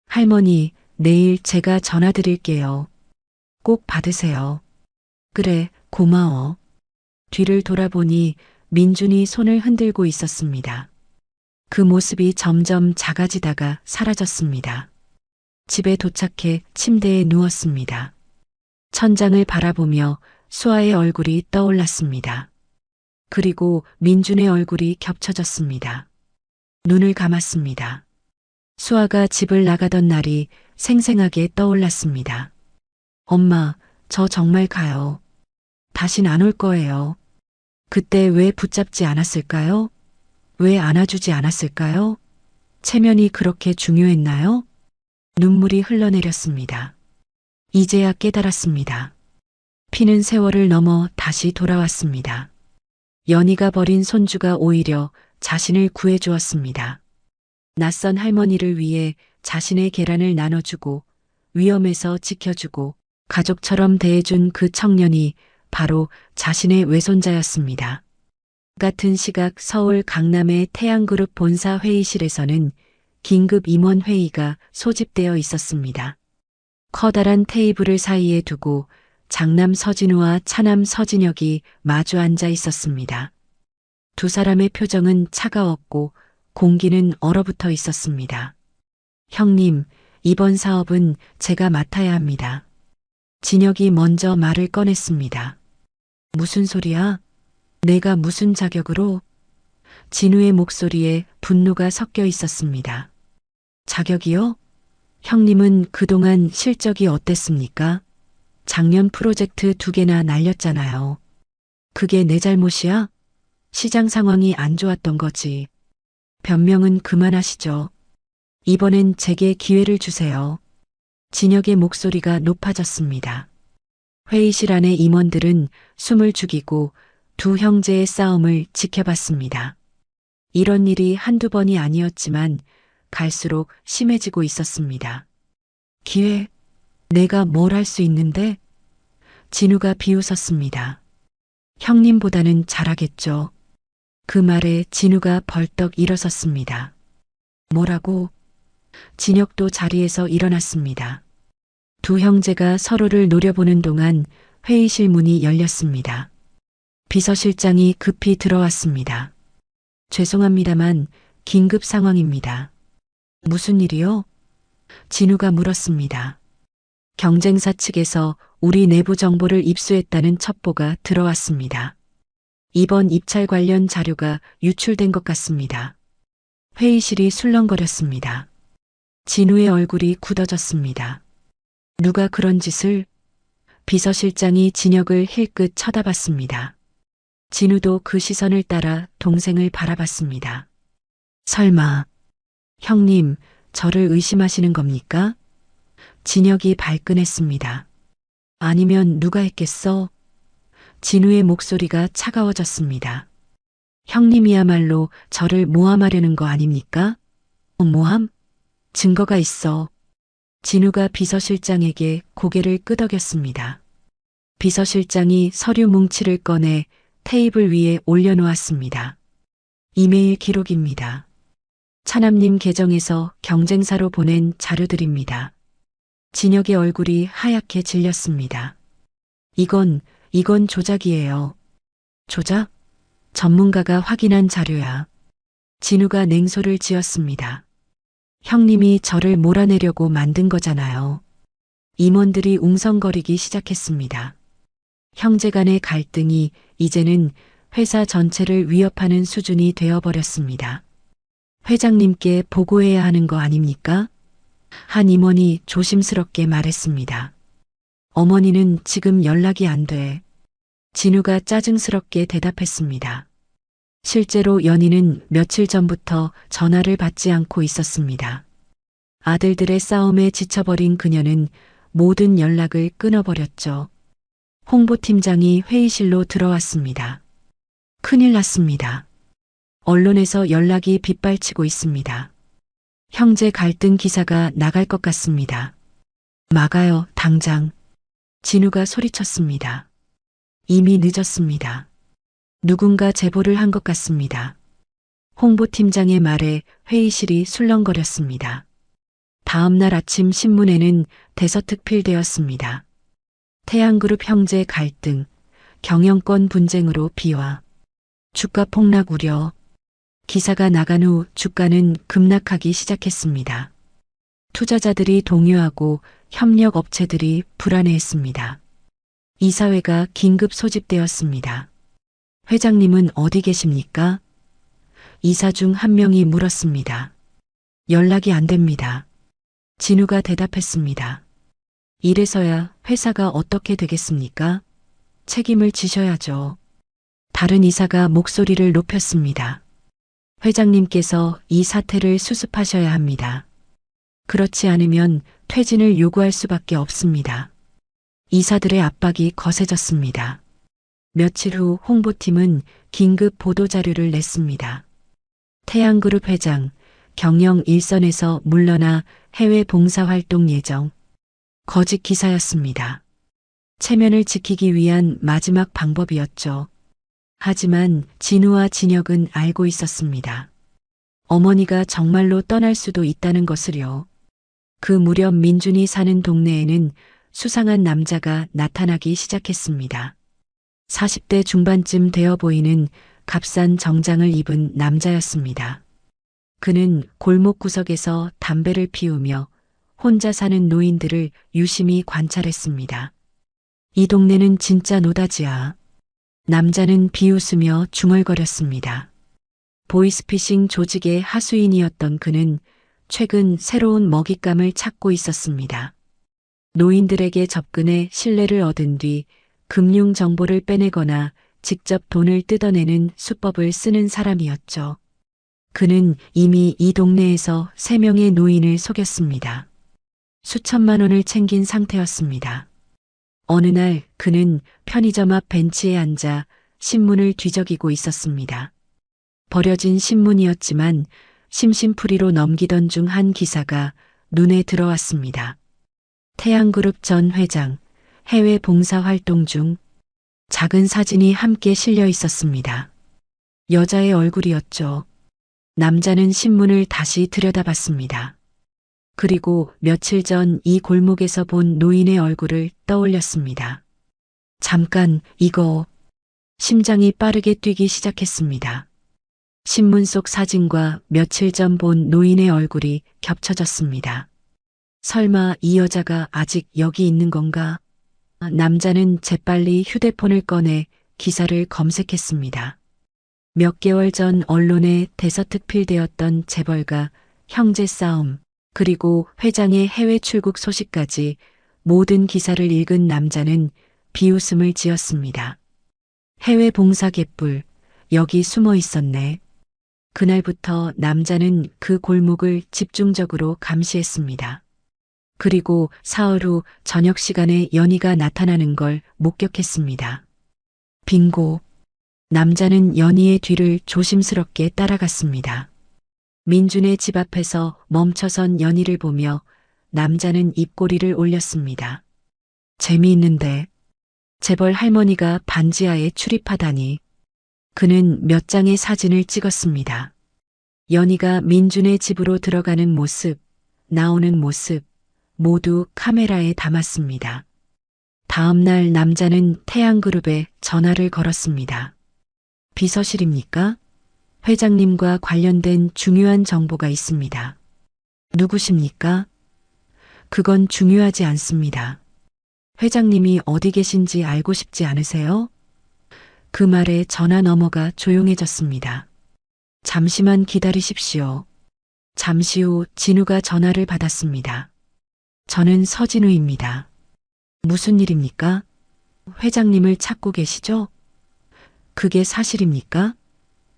할머니, 내일 제가 전화 드릴게요. 꼭 받으세요. 그래, 고마워. 뒤를 돌아보니 민준이 손을 흔들고 있었습니다. 그 모습이 점점 작아지다가 사라졌습니다. 집에 도착해 침대에 누웠습니다. 천장을 바라보며 수아의 얼굴이 떠올랐습니다. 그리고 민준의 얼굴이 겹쳐졌습니다. 눈을 감았습니다. 수아가 집을 나가던 날이 생생하게 떠올랐습니다. 엄마, 저 정말 가요. 다신 안 올 거예요. 그때 왜 붙잡지 않았을까요? 왜 안아주지 않았을까요? 체면이 그렇게 중요했나요? 눈물이 흘러내렸습니다. 이제야 깨달았습니다. 피는 세월을 넘어 다시 돌아왔습니다. 연희가 버린 손주가 오히려 자신을 구해주었습니다. 낯선 할머니를 위해 자신의 계란을 나눠주고 위험에서 지켜주고 가족처럼 대해준 그 청년이 바로 자신의 외손자였습니다. 같은 시각 서울 강남의 태양그룹 본사 회의실에서는 긴급 임원 회의가 소집되어 있었습니다. 커다란 테이블을 사이에 두고 장남 서진우와 차남 서진혁이 마주 앉아 있었습니다. 두 사람의 표정은 차가웠고 공기는 얼어붙어 있었습니다. 형님, 이번 사업은 제가 맡아야 합니다. 진혁이 먼저 말을 꺼냈습니다. 무슨 소리야? 내가 무슨 자격으로? 진우의 목소리에 분노가 섞여 있었습니다. 자격이요? 형님은 그동안 실적이 어땠습니까? 작년 프로젝트 2개나 날렸잖아요. 그게 내 잘못이야? 시장 상황이 안 좋았던 거지. 변명은 그만하시죠. 이번엔 제게 기회를 주세요. 진혁의 목소리가 높아졌습니다. 회의실 안의 임원들은 숨을 죽이고 두 형제의 싸움을 지켜봤습니다. 이런 일이 한두 번이 아니었지만 갈수록 심해지고 있었습니다. 기회? 내가 뭘 할 수 있는데? 진우가 비웃었습니다. 형님보다는 잘하겠죠. 그 말에 진우가 벌떡 일어섰습니다. 뭐라고? 진혁도 자리에서 일어났습니다. 두 형제가 서로를 노려보는 동안 회의실 문이 열렸습니다. 비서실장이 급히 들어왔습니다. 죄송합니다만 긴급 상황입니다. 무슨 일이요? 진우가 물었습니다. 경쟁사 측에서 우리 내부 정보를 입수했다는 첩보가 들어왔습니다. 이번 입찰 관련 자료가 유출된 것 같습니다. 회의실이 술렁거렸습니다. 진우의 얼굴이 굳어졌습니다. 누가 그런 짓을? 비서실장이 진혁을 힐끗 쳐다봤습니다. 진우도 그 시선을 따라 동생을 바라봤습니다. 설마, 형님, 저를 의심하시는 겁니까? 진혁이 발끈했습니다. 아니면 누가 했겠어? 진우의 목소리가 차가워졌습니다. 형님이야말로 저를 모함하려는 거 아닙니까? 모함? 증거가 있어. 진우가 비서실장에게 고개를 끄덕였습니다. 비서실장이 서류 뭉치를 꺼내 테이블 위에 올려놓았습니다. 이메일 기록입니다. 차남님 계정에서 경쟁사로 보낸 자료들입니다. 진혁의 얼굴이 하얗게 질렸습니다. 이건 조작이에요. 조작? 전문가가 확인한 자료야. 진우가 냉소를 지었습니다. 형님이 저를 몰아내려고 만든 거잖아요. 임원들이 웅성거리기 시작했습니다. 형제 간의 갈등이 이제는 회사 전체를 위협하는 수준이 되어버렸습니다. 회장님께 보고해야 하는 거 아닙니까? 한 임원이 조심스럽게 말했습니다. 어머니는 지금 연락이 안 돼. 진우가 짜증스럽게 대답했습니다. 실제로 연희는 며칠 전부터 전화를 받지 않고 있었습니다. 아들들의 싸움에 지쳐버린 그녀는 모든 연락을 끊어버렸죠. 홍보팀장이 회의실로 들어왔습니다. 큰일 났습니다. 언론에서 연락이 빗발치고 있습니다. 형제 갈등 기사가 나갈 것 같습니다. 막아요, 당장. 진우가 소리쳤습니다. 이미 늦었습니다. 누군가 제보를 한 것 같습니다. 홍보팀장의 말에 회의실이 술렁거렸습니다. 다음 날 아침 신문에는 대서특필되었습니다. 태양그룹 형제 갈등, 경영권 분쟁으로 비화, 주가 폭락 우려. 기사가 나간 후 주가는 급락하기 시작했습니다. 투자자들이 동요하고 협력 업체들이 불안해했습니다. 이사회가 긴급 소집되었습니다. 회장님은 어디 계십니까? 이사 중 한 명이 물었습니다. 연락이 안 됩니다. 진우가 대답했습니다. 이래서야 회사가 어떻게 되겠습니까? 책임을 지셔야죠. 다른 이사가 목소리를 높였습니다. 회장님께서 이 사태를 수습하셔야 합니다. 그렇지 않으면 퇴진을 요구할 수밖에 없습니다. 이사들의 압박이 거세졌습니다. 며칠 후 홍보팀은 긴급 보도자료를 냈습니다. 태양그룹 회장, 경영 일선에서 물러나 해외 봉사활동 예정. 거짓 기사였습니다. 체면을 지키기 위한 마지막 방법이었죠. 하지만 진우와 진혁은 알고 있었습니다. 어머니가 정말로 떠날 수도 있다는 것을요. 그 무렵 민준이 사는 동네에는 수상한 남자가 나타나기 시작했습니다. 40대 중반쯤 되어 보이는 값싼 정장을 입은 남자였습니다. 그는 골목 구석에서 담배를 피우며 혼자 사는 노인들을 유심히 관찰했습니다. 이 동네는 진짜 노다지야. 남자는 비웃으며 중얼거렸습니다. 보이스피싱 조직의 하수인이었던 그는 최근 새로운 먹잇감을 찾고 있었습니다. 노인들에게 접근해 신뢰를 얻은 뒤 금융 정보를 빼내거나 직접 돈을 뜯어내는 수법을 쓰는 사람이었죠. 그는 이미 이 동네에서 3명의 노인을 속였습니다. 수천만 원을 챙긴 상태였습니다. 어느 날 그는 편의점 앞 벤치에 앉아 신문을 뒤적이고 있었습니다. 버려진 신문이었지만 심심풀이로 넘기던 중 한 기사가 눈에 들어왔습니다. 태양그룹 전 회장, 해외 봉사활동 중. 작은 사진이 함께 실려 있었습니다. 여자의 얼굴이었죠. 남자는 신문을 다시 들여다봤습니다. 그리고 며칠 전 이 골목에서 본 노인의 얼굴을 떠올렸습니다. 잠깐, 이거. 심장이 빠르게 뛰기 시작했습니다. 신문 속 사진과 며칠 전 본 노인의 얼굴이 겹쳐졌습니다. 설마 이 여자가 아직 여기 있는 건가? 남자는 재빨리 휴대폰을 꺼내 기사를 검색했습니다. 몇 개월 전 언론에 대서특필되었던 재벌가 형제 싸움, 그리고 회장의 해외 출국 소식까지 모든 기사를 읽은 남자는 비웃음을 지었습니다. 해외 봉사 갯불, 여기 숨어 있었네. 그날부터 남자는 그 골목을 집중적으로 감시했습니다. 그리고 사흘 후 저녁 시간에 연희가 나타나는 걸 목격했습니다. 빙고. 남자는 연희의 뒤를 조심스럽게 따라갔습니다. 민준의 집 앞에서 멈춰선 연희를 보며 남자는 입꼬리를 올렸습니다. 재미있는데 재벌 할머니가 반지하에 출입하다니. 그는 몇 장의 사진을 찍었습니다. 연희가 민준의 집으로 들어가는 모습, 나오는 모습 모두 카메라에 담았습니다. 다음 날 남자는 태양그룹에 전화를 걸었습니다. 비서실입니까? 회장님과 관련된 중요한 정보가 있습니다. 누구십니까? 그건 중요하지 않습니다. 회장님이 어디 계신지 알고 싶지 않으세요? 그 말에 전화 너머가 조용해졌습니다. 잠시만 기다리십시오. 잠시 후 진우가 전화를 받았습니다. 저는 서진우입니다. 무슨 일입니까? 회장님을 찾고 계시죠? 그게 사실입니까?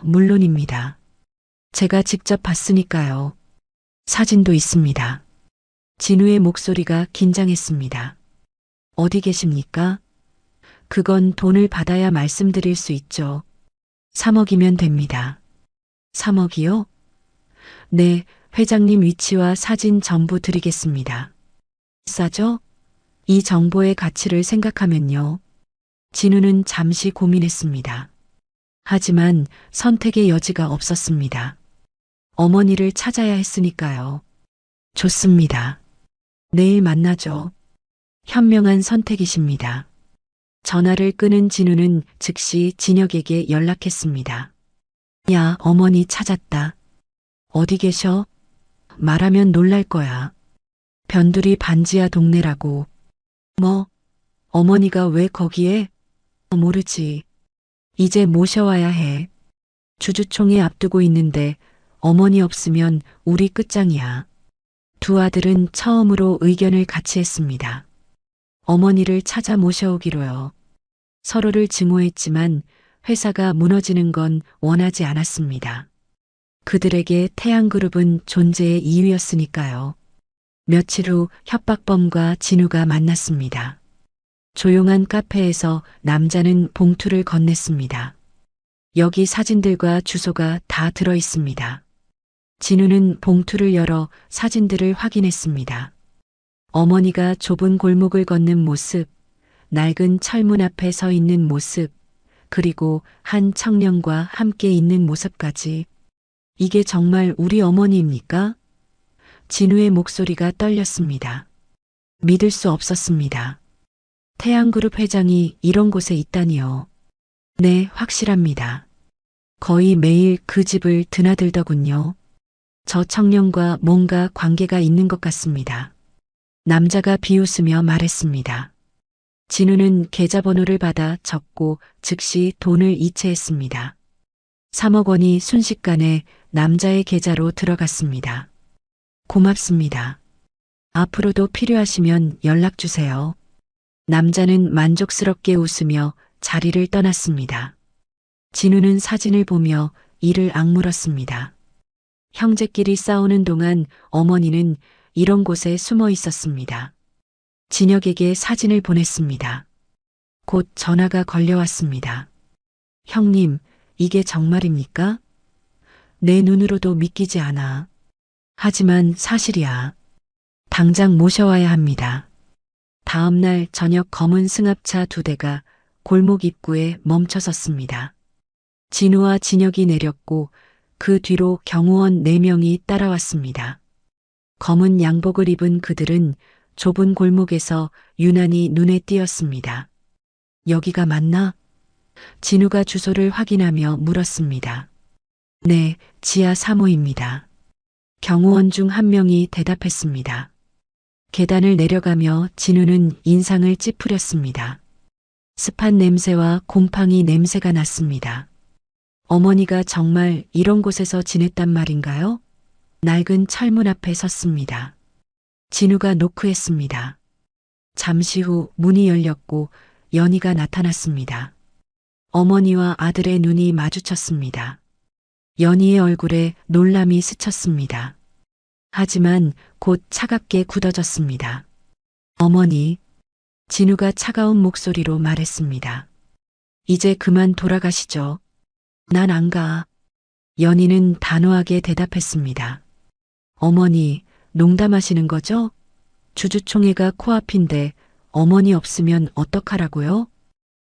물론입니다. 제가 직접 봤으니까요. 사진도 있습니다. 진우의 목소리가 긴장했습니다. 어디 계십니까? 그건 돈을 받아야 말씀드릴 수 있죠. 3억이면 됩니다. 3억이요? 네, 회장님 위치와 사진 전부 드리겠습니다. 싸죠? 이 정보의 가치를 생각하면요. 진우는 잠시 고민했습니다. 하지만 선택의 여지가 없었습니다. 어머니를 찾아야 했으니까요. 좋습니다. 내일 만나죠. 현명한 선택이십니다. 전화를 끊은 진우는 즉시 진혁에게 연락했습니다. 야, 어머니 찾았다. 어디 계셔? 말하면 놀랄 거야. 변두리 반지하 동네라고. 뭐? 어머니가 왜 거기에? 모르지. 이제 모셔와야 해. 주주총회 앞두고 있는데 어머니 없으면 우리 끝장이야. 두 아들은 처음으로 의견을 같이 했습니다. 어머니를 찾아 모셔오기로요. 서로를 증오했지만 회사가 무너지는 건 원하지 않았습니다. 그들에게 태양그룹은 존재의 이유였으니까요. 며칠 후 협박범과 진우가 만났습니다. 조용한 카페에서 남자는 봉투를 건넸습니다. 여기 사진들과 주소가 다 들어 있습니다. 진우는 봉투를 열어 사진들을 확인했습니다. 어머니가 좁은 골목을 걷는 모습, 낡은 철문 앞에 서 있는 모습, 그리고 한 청년과 함께 있는 모습까지. 이게 정말 우리 어머니입니까? 진우의 목소리가 떨렸습니다. 믿을 수 없었습니다. 태양그룹 회장이 이런 곳에 있다니요. 네, 확실합니다. 거의 매일 그 집을 드나들더군요. 저 청년과 뭔가 관계가 있는 것 같습니다. 남자가 비웃으며 말했습니다. 진우는 계좌번호를 받아 적고 즉시 돈을 이체했습니다. 3억 원이 순식간에 남자의 계좌로 들어갔습니다. 고맙습니다. 앞으로도 필요하시면 연락 주세요. 남자는 만족스럽게 웃으며 자리를 떠났습니다. 진우는 사진을 보며 이를 악물었습니다. 형제끼리 싸우는 동안 어머니는 이런 곳에 숨어 있었습니다. 진혁에게 사진을 보냈습니다. 곧 전화가 걸려왔습니다. 형님, 이게 정말입니까? 내 눈으로도 믿기지 않아. 하지만 사실이야. 당장 모셔와야 합니다. 다음 날 저녁 검은 승합차 2대가 골목 입구에 멈춰섰습니다. 진우와 진혁이 내렸고 그 뒤로 경호원 4명이 따라왔습니다. 검은 양복을 입은 그들은 좁은 골목에서 유난히 눈에 띄었습니다. 여기가 맞나? 진우가 주소를 확인하며 물었습니다. 네, 지하 3호입니다. 경호원 중 한 명이 대답했습니다. 계단을 내려가며 진우는 인상을 찌푸렸습니다. 습한 냄새와 곰팡이 냄새가 났습니다. 어머니가 정말 이런 곳에서 지냈단 말인가요? 낡은 철문 앞에 섰습니다. 진우가 노크했습니다. 잠시 후 문이 열렸고 연희가 나타났습니다. 어머니와 아들의 눈이 마주쳤습니다. 연희의 얼굴에 놀람이 스쳤습니다. 하지만 곧 차갑게 굳어졌습니다. 어머니, 진우가 차가운 목소리로 말했습니다. 이제 그만 돌아가시죠. 난 안 가. 연희는 단호하게 대답했습니다. 어머니, 농담하시는 거죠? 주주총회가 코앞인데 어머니 없으면 어떡하라고요?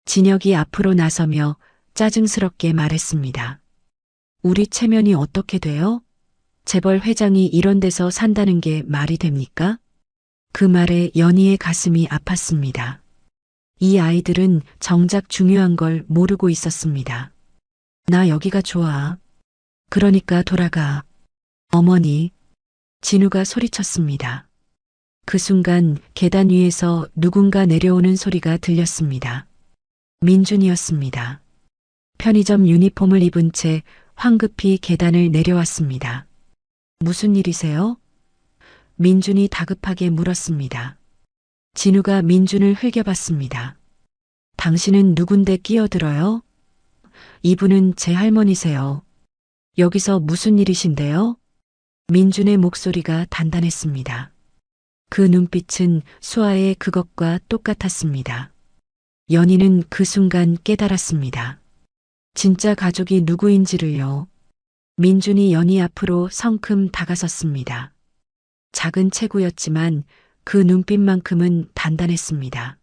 진혁이 앞으로 나서며 짜증스럽게 말했습니다. 우리 체면이 어떻게 돼요? 재벌 회장이 이런 데서 산다는 게 말이 됩니까? 그 말에 연희의 가슴이 아팠습니다. 이 아이들은 정작 중요한 걸 모르고 있었습니다. 나 여기가 좋아. 그러니까 돌아가. 어머니, 진우가 소리쳤습니다. 그 순간 계단 위에서 누군가 내려오는 소리가 들렸습니다. 민준이었습니다. 편의점 유니폼을 입은 채 황급히 계단을 내려왔습니다. 무슨 일이세요? 민준이 다급하게 물었습니다. 진우가 민준을 흘겨봤습니다. 당신은 누군데 끼어들어요? 이분은 제 할머니세요. 여기서 무슨 일이신데요? 민준의 목소리가 단단했습니다. 그 눈빛은 수아의 그것과 똑같았습니다. 연희는 그 순간 깨달았습니다. 진짜 가족이 누구인지를요. 민준이 연희 앞으로 성큼 다가섰습니다. 작은 체구였지만 그 눈빛만큼은 단단했습니다.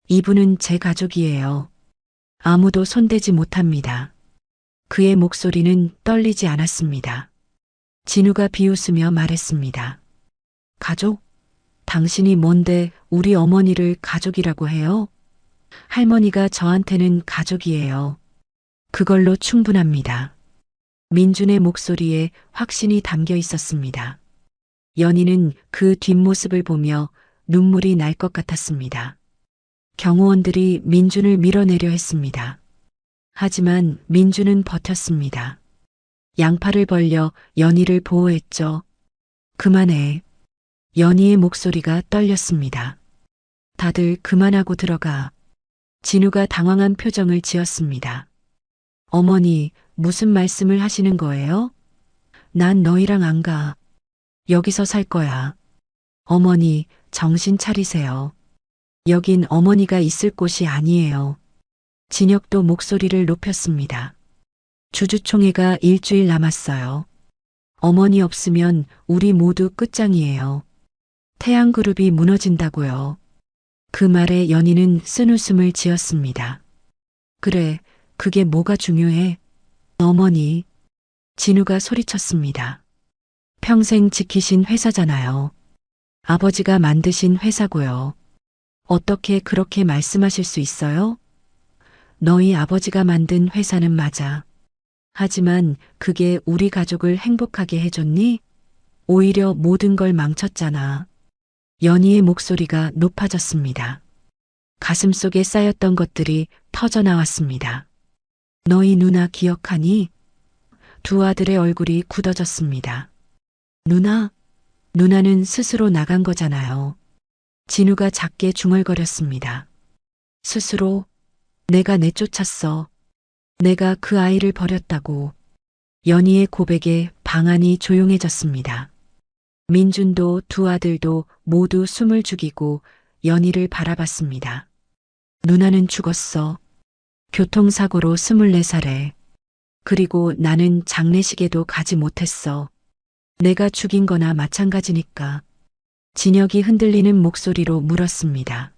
이분은 제 가족이에요. 아무도 손대지 못합니다. 그의 목소리는 떨리지 않았습니다. 진우가 비웃으며 말했습니다. 가족? 당신이 뭔데 우리 어머니를 가족이라고 해요? 할머니가 저한테는 가족이에요. 그걸로 충분합니다. 민준의 목소리에 확신이 담겨 있었습니다. 연희는 그 뒷모습을 보며 눈물이 날 것 같았습니다. 경호원들이 민준을 밀어내려 했습니다. 하지만 민준은 버텼습니다. 양팔을 벌려 연희를 보호했죠. 그만해. 연희의 목소리가 떨렸습니다. 다들 그만하고 들어가. 진우가 당황한 표정을 지었습니다. 어머니, 무슨 말씀을 하시는 거예요? 난 너희랑 안 가. 여기서 살 거야. 어머니, 정신 차리세요. 여긴 어머니가 있을 곳이 아니에요. 진혁도 목소리를 높였습니다. 주주총회가 일주일 남았어요. 어머니 없으면 우리 모두 끝장이에요. 태양그룹이 무너진다고요. 그 말에 연희는 쓴웃음을 지었습니다. 그래, 그게 뭐가 중요해? 어머니. 진우가 소리쳤습니다. 평생 지키신 회사잖아요. 아버지가 만드신 회사고요. 어떻게 그렇게 말씀하실 수 있어요? 너희 아버지가 만든 회사는 맞아. 하지만 그게 우리 가족을 행복하게 해줬니? 오히려 모든 걸 망쳤잖아. 연희의 목소리가 높아졌습니다. 가슴속에 쌓였던 것들이 터져나왔습니다. 너희 누나 기억하니? 두 아들의 얼굴이 굳어졌습니다. 누나? 누나는 스스로 나간 거잖아요. 진우가 작게 중얼거렸습니다. 스스로? 내가 내쫓았어. 내가 그 아이를 버렸다고. 연희의 고백에 방안이 조용해졌습니다. 민준도 두 아들도 모두 숨을 죽이고 연희를 바라봤습니다. 누나는 죽었어. 교통사고로 24살에. 그리고 나는 장례식에도 가지 못했어. 내가 죽인 거나 마찬가지니까. 진혁이 흔들리는 목소리로 물었습니다.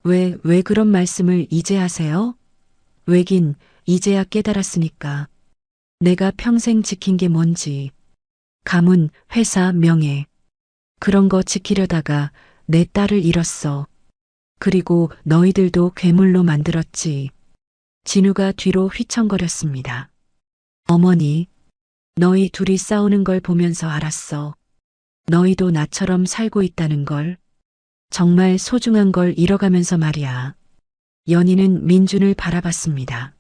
왜 그런 말씀을 이제 하세요? 왜긴 이제야 깨달았으니까. 내가 평생 지킨 게 뭔지. 가문, 회사, 명예. 그런 거 지키려다가 내 딸을 잃었어. 그리고 너희들도 괴물로 만들었지. 진우가 뒤로 휘청거렸습니다. 어머니, 너희 둘이 싸우는 걸 보면서 알았어. 너희도 나처럼 살고 있다는 걸. 정말 소중한 걸 잃어가면서 말이야. 연희는 민준을 바라봤습니다.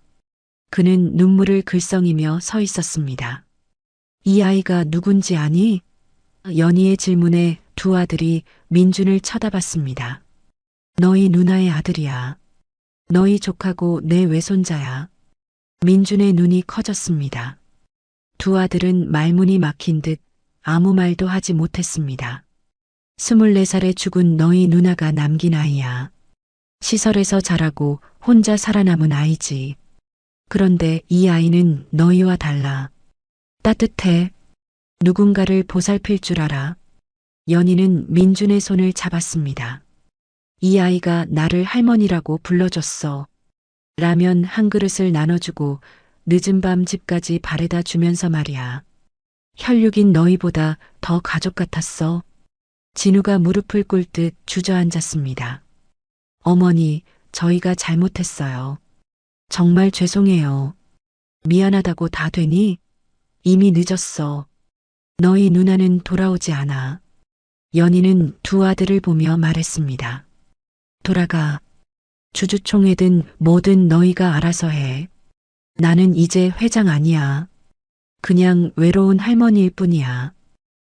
그는 눈물을 글썽이며 서 있었습니다. 이 아이가 누군지 아니? 연희의 질문에 두 아들이 민준을 쳐다봤습니다. 너희 누나의 아들이야. 너희 조카고 내 외손자야. 민준의 눈이 커졌습니다. 두 아들은 말문이 막힌 듯 아무 말도 하지 못했습니다. 24살에 죽은 너희 누나가 남긴 아이야. 시설에서 자라고 혼자 살아남은 아이지. 그런데 이 아이는 너희와 달라. 따뜻해. 누군가를 보살필 줄 알아. 연희는 민준의 손을 잡았습니다. 이 아이가 나를 할머니라고 불러줬어. 라면 한 그릇을 나눠주고 늦은 밤 집까지 바래다 주면서 말이야. 혈육인 너희보다 더 가족 같았어. 진우가 무릎을 꿇듯 주저앉았습니다. 어머니, 저희가 잘못했어요. 정말 죄송해요. 미안하다고 다 되니? 이미 늦었어. 너희 누나는 돌아오지 않아. 연희는 두 아들을 보며 말했습니다. 돌아가. 주주총회든 뭐든 너희가 알아서 해. 나는 이제 회장 아니야. 그냥 외로운 할머니일 뿐이야.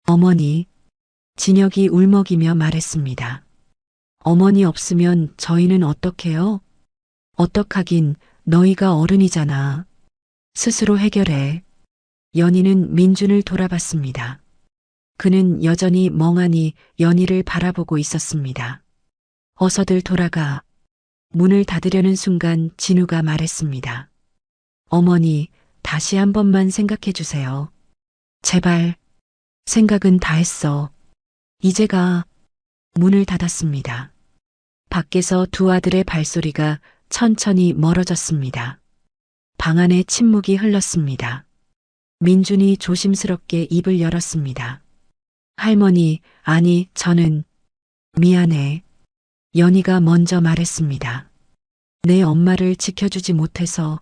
어머니, 진혁이 울먹이며 말했습니다. 어머니 없으면 저희는 어떡해요? 어떡하긴 너희가 어른이잖아. 스스로 해결해. 연희는 민준을 돌아봤습니다. 그는 여전히 멍하니 연희를 바라보고 있었습니다. 어서들 돌아가. 문을 닫으려는 순간 진우가 말했습니다. 어머니, 다시 한 번만 생각해 주세요. 제발. 생각은 다 했어. 이제 가. 문을 닫았습니다. 밖에서 두 아들의 발소리가 천천히 멀어졌습니다. 방 안에 침묵이 흘렀습니다. 민준이 조심스럽게 입을 열었습니다. 할머니, 아니, 저는 미안해. 연희가 먼저 말했습니다. 내 엄마를 지켜주지 못해서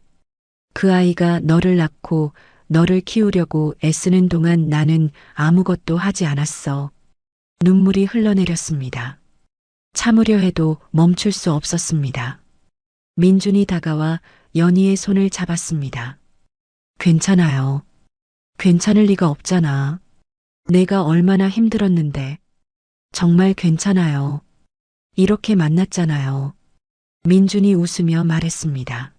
그 아이가 너를 낳고 너를 키우려고 애쓰는 동안 나는 아무것도 하지 않았어. 눈물이 흘러내렸습니다. 참으려 해도 멈출 수 없었습니다. 민준이 다가와 연희의 손을 잡았습니다. 괜찮아요. 괜찮을 리가 없잖아. 내가 얼마나 힘들었는데. 정말 괜찮아요. 이렇게 만났잖아요. 민준이 웃으며 말했습니다.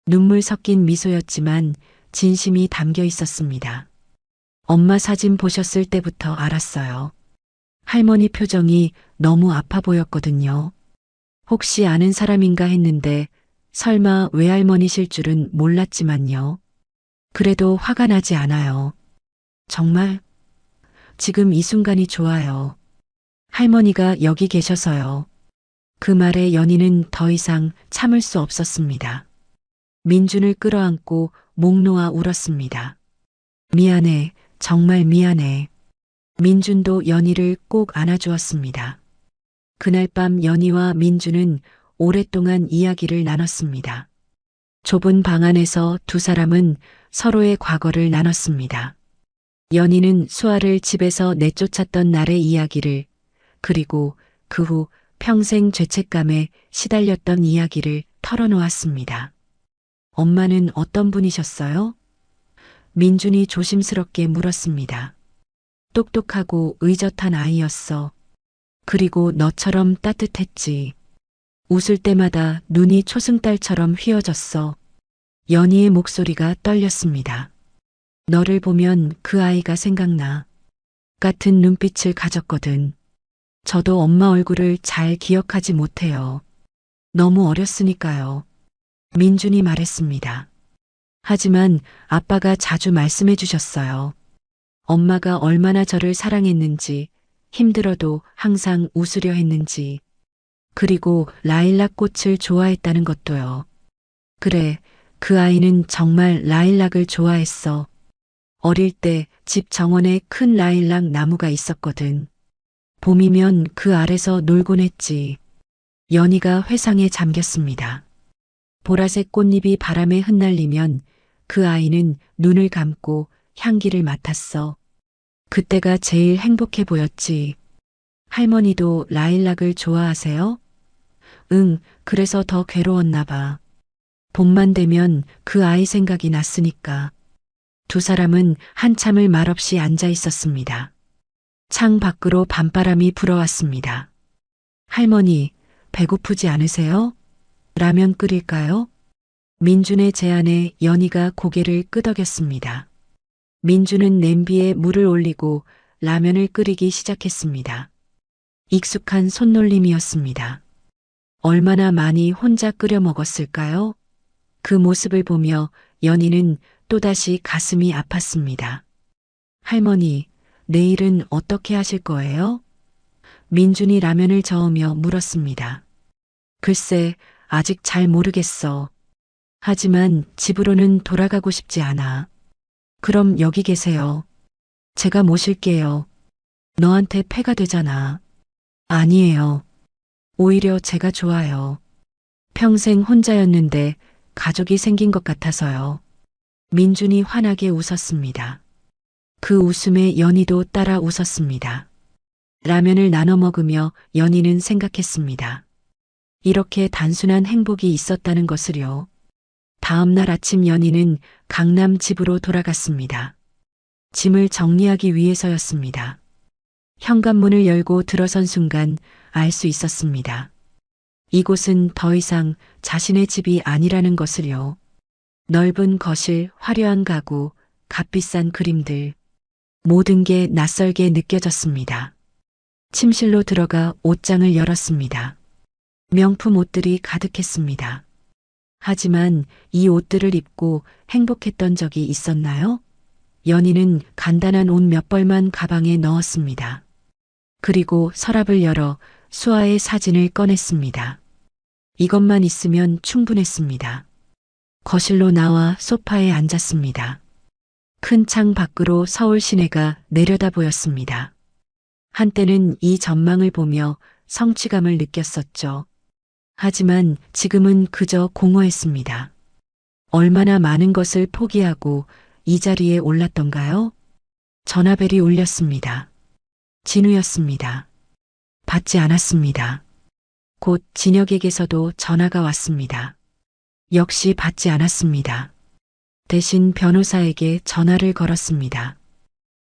눈물 섞인 미소였지만 진심이 담겨 있었습니다. 엄마 사진 보셨을 때부터 알았어요. 할머니 표정이 너무 아파 보였거든요. 혹시 아는 사람인가 했는데 설마 외할머니실 줄은 몰랐지만요. 그래도 화가 나지 않아요. 정말 지금 이 순간이 좋아요. 할머니가 여기 계셔서요. 그 말에 연희는 더 이상 참을 수 없었습니다. 민준을 끌어안고 목 놓아 울었습니다. 미안해, 정말 미안해. 민준도 연희를 꼭 안아주었습니다. 그날 밤 연희와 민준은 오랫동안 이야기를 나눴습니다. 좁은 방 안에서 두 사람은 서로의 과거를 나눴습니다. 연희는 수아를 집에서 내쫓았던 날의 이야기를, 그리고 그 후 평생 죄책감에 시달렸던 이야기를 털어놓았습니다. 엄마는 어떤 분이셨어요? 민준이 조심스럽게 물었습니다. 똑똑하고 의젓한 아이였어. 그리고 너처럼 따뜻했지. 웃을 때마다 눈이 초승달처럼 휘어졌어. 연희의 목소리가 떨렸습니다. 너를 보면 그 아이가 생각나. 같은 눈빛을 가졌거든. 저도 엄마 얼굴을 잘 기억하지 못해요. 너무 어렸으니까요. 민준이 말했습니다. 하지만 아빠가 자주 말씀해 주셨어요. 엄마가 얼마나 저를 사랑했는지, 힘들어도 항상 웃으려 했는지, 그리고 라일락 꽃을 좋아했다는 것도요. 그래, 그 아이는 정말 라일락을 좋아했어. 어릴 때 집 정원에 큰 라일락 나무가 있었거든. 봄이면 그 아래서 놀곤 했지. 연희가 회상에 잠겼습니다. 보라색 꽃잎이 바람에 흩날리면 그 아이는 눈을 감고 향기를 맡았어. 그때가 제일 행복해 보였지. 할머니도 라일락을 좋아하세요? 응, 그래서 더 괴로웠나 봐. 봄만 되면 그 아이 생각이 났으니까. 두 사람은 한참을 말없이 앉아 있었습니다. 창 밖으로 밤바람이 불어왔습니다. 할머니, 배고프지 않으세요? 라면 끓일까요? 민준의 제안에 연희가 고개를 끄덕였습니다. 민주는 냄비에 물을 올리고 라면을 끓이기 시작했습니다. 익숙한 손놀림이었습니다. 얼마나 많이 혼자 끓여 먹었을까요? 그 모습을 보며 연희는 또다시 가슴이 아팠습니다. 할머니, 내일은 어떻게 하실 거예요? 민준이 라면을 저으며 물었습니다. 글쎄, 아직 잘 모르겠어. 하지만 집으로는 돌아가고 싶지 않아. 그럼 여기 계세요. 제가 모실게요. 너한테 폐가 되잖아. 아니에요. 오히려 제가 좋아요. 평생 혼자였는데 가족이 생긴 것 같아서요. 민준이 환하게 웃었습니다. 그 웃음에 연희도 따라 웃었습니다. 라면을 나눠 먹으며 연희는 생각했습니다. 이렇게 단순한 행복이 있었다는 것을요. 다음 날 아침 연희는 강남 집으로 돌아갔습니다. 짐을 정리하기 위해서였습니다. 현관문을 열고 들어선 순간 알 수 있었습니다. 이곳은 더 이상 자신의 집이 아니라는 것을요. 넓은 거실, 화려한 가구, 값비싼 그림들, 모든 게 낯설게 느껴졌습니다. 침실로 들어가 옷장을 열었습니다. 명품 옷들이 가득했습니다. 하지만 이 옷들을 입고 행복했던 적이 있었나요? 연희는 간단한 옷 몇 벌만 가방에 넣었습니다. 그리고 서랍을 열어 수아의 사진을 꺼냈습니다. 이것만 있으면 충분했습니다. 거실로 나와 소파에 앉았습니다. 큰 창 밖으로 서울 시내가 내려다 보였습니다. 한때는 이 전망을 보며 성취감을 느꼈었죠. 하지만 지금은 그저 공허했습니다. 얼마나 많은 것을 포기하고 이 자리에 올랐던가요? 전화벨이 울렸습니다. 진우였습니다. 받지 않았습니다. 곧 진혁에게서도 전화가 왔습니다. 역시 받지 않았습니다. 대신 변호사에게 전화를 걸었습니다.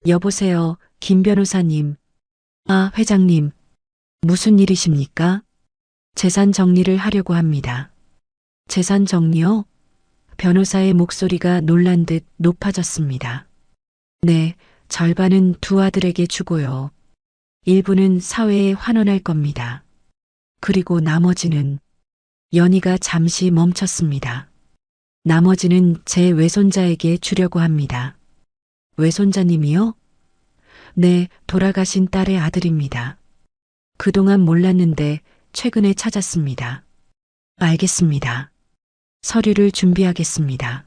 여보세요, 김 변호사님. 아, 회장님. 무슨 일이십니까? 재산 정리를 하려고 합니다. 재산 정리요? 변호사의 목소리가 놀란 듯 높아졌습니다. 네, 절반은 두 아들에게 주고요. 일부는 사회에 환원할 겁니다. 그리고 나머지는 연희가 잠시 멈췄습니다. 나머지는 제 외손자에게 주려고 합니다. 외손자님이요? 네, 돌아가신 딸의 아들입니다. 그동안 몰랐는데 최근에 찾았습니다. 알겠습니다. 서류를 준비하겠습니다.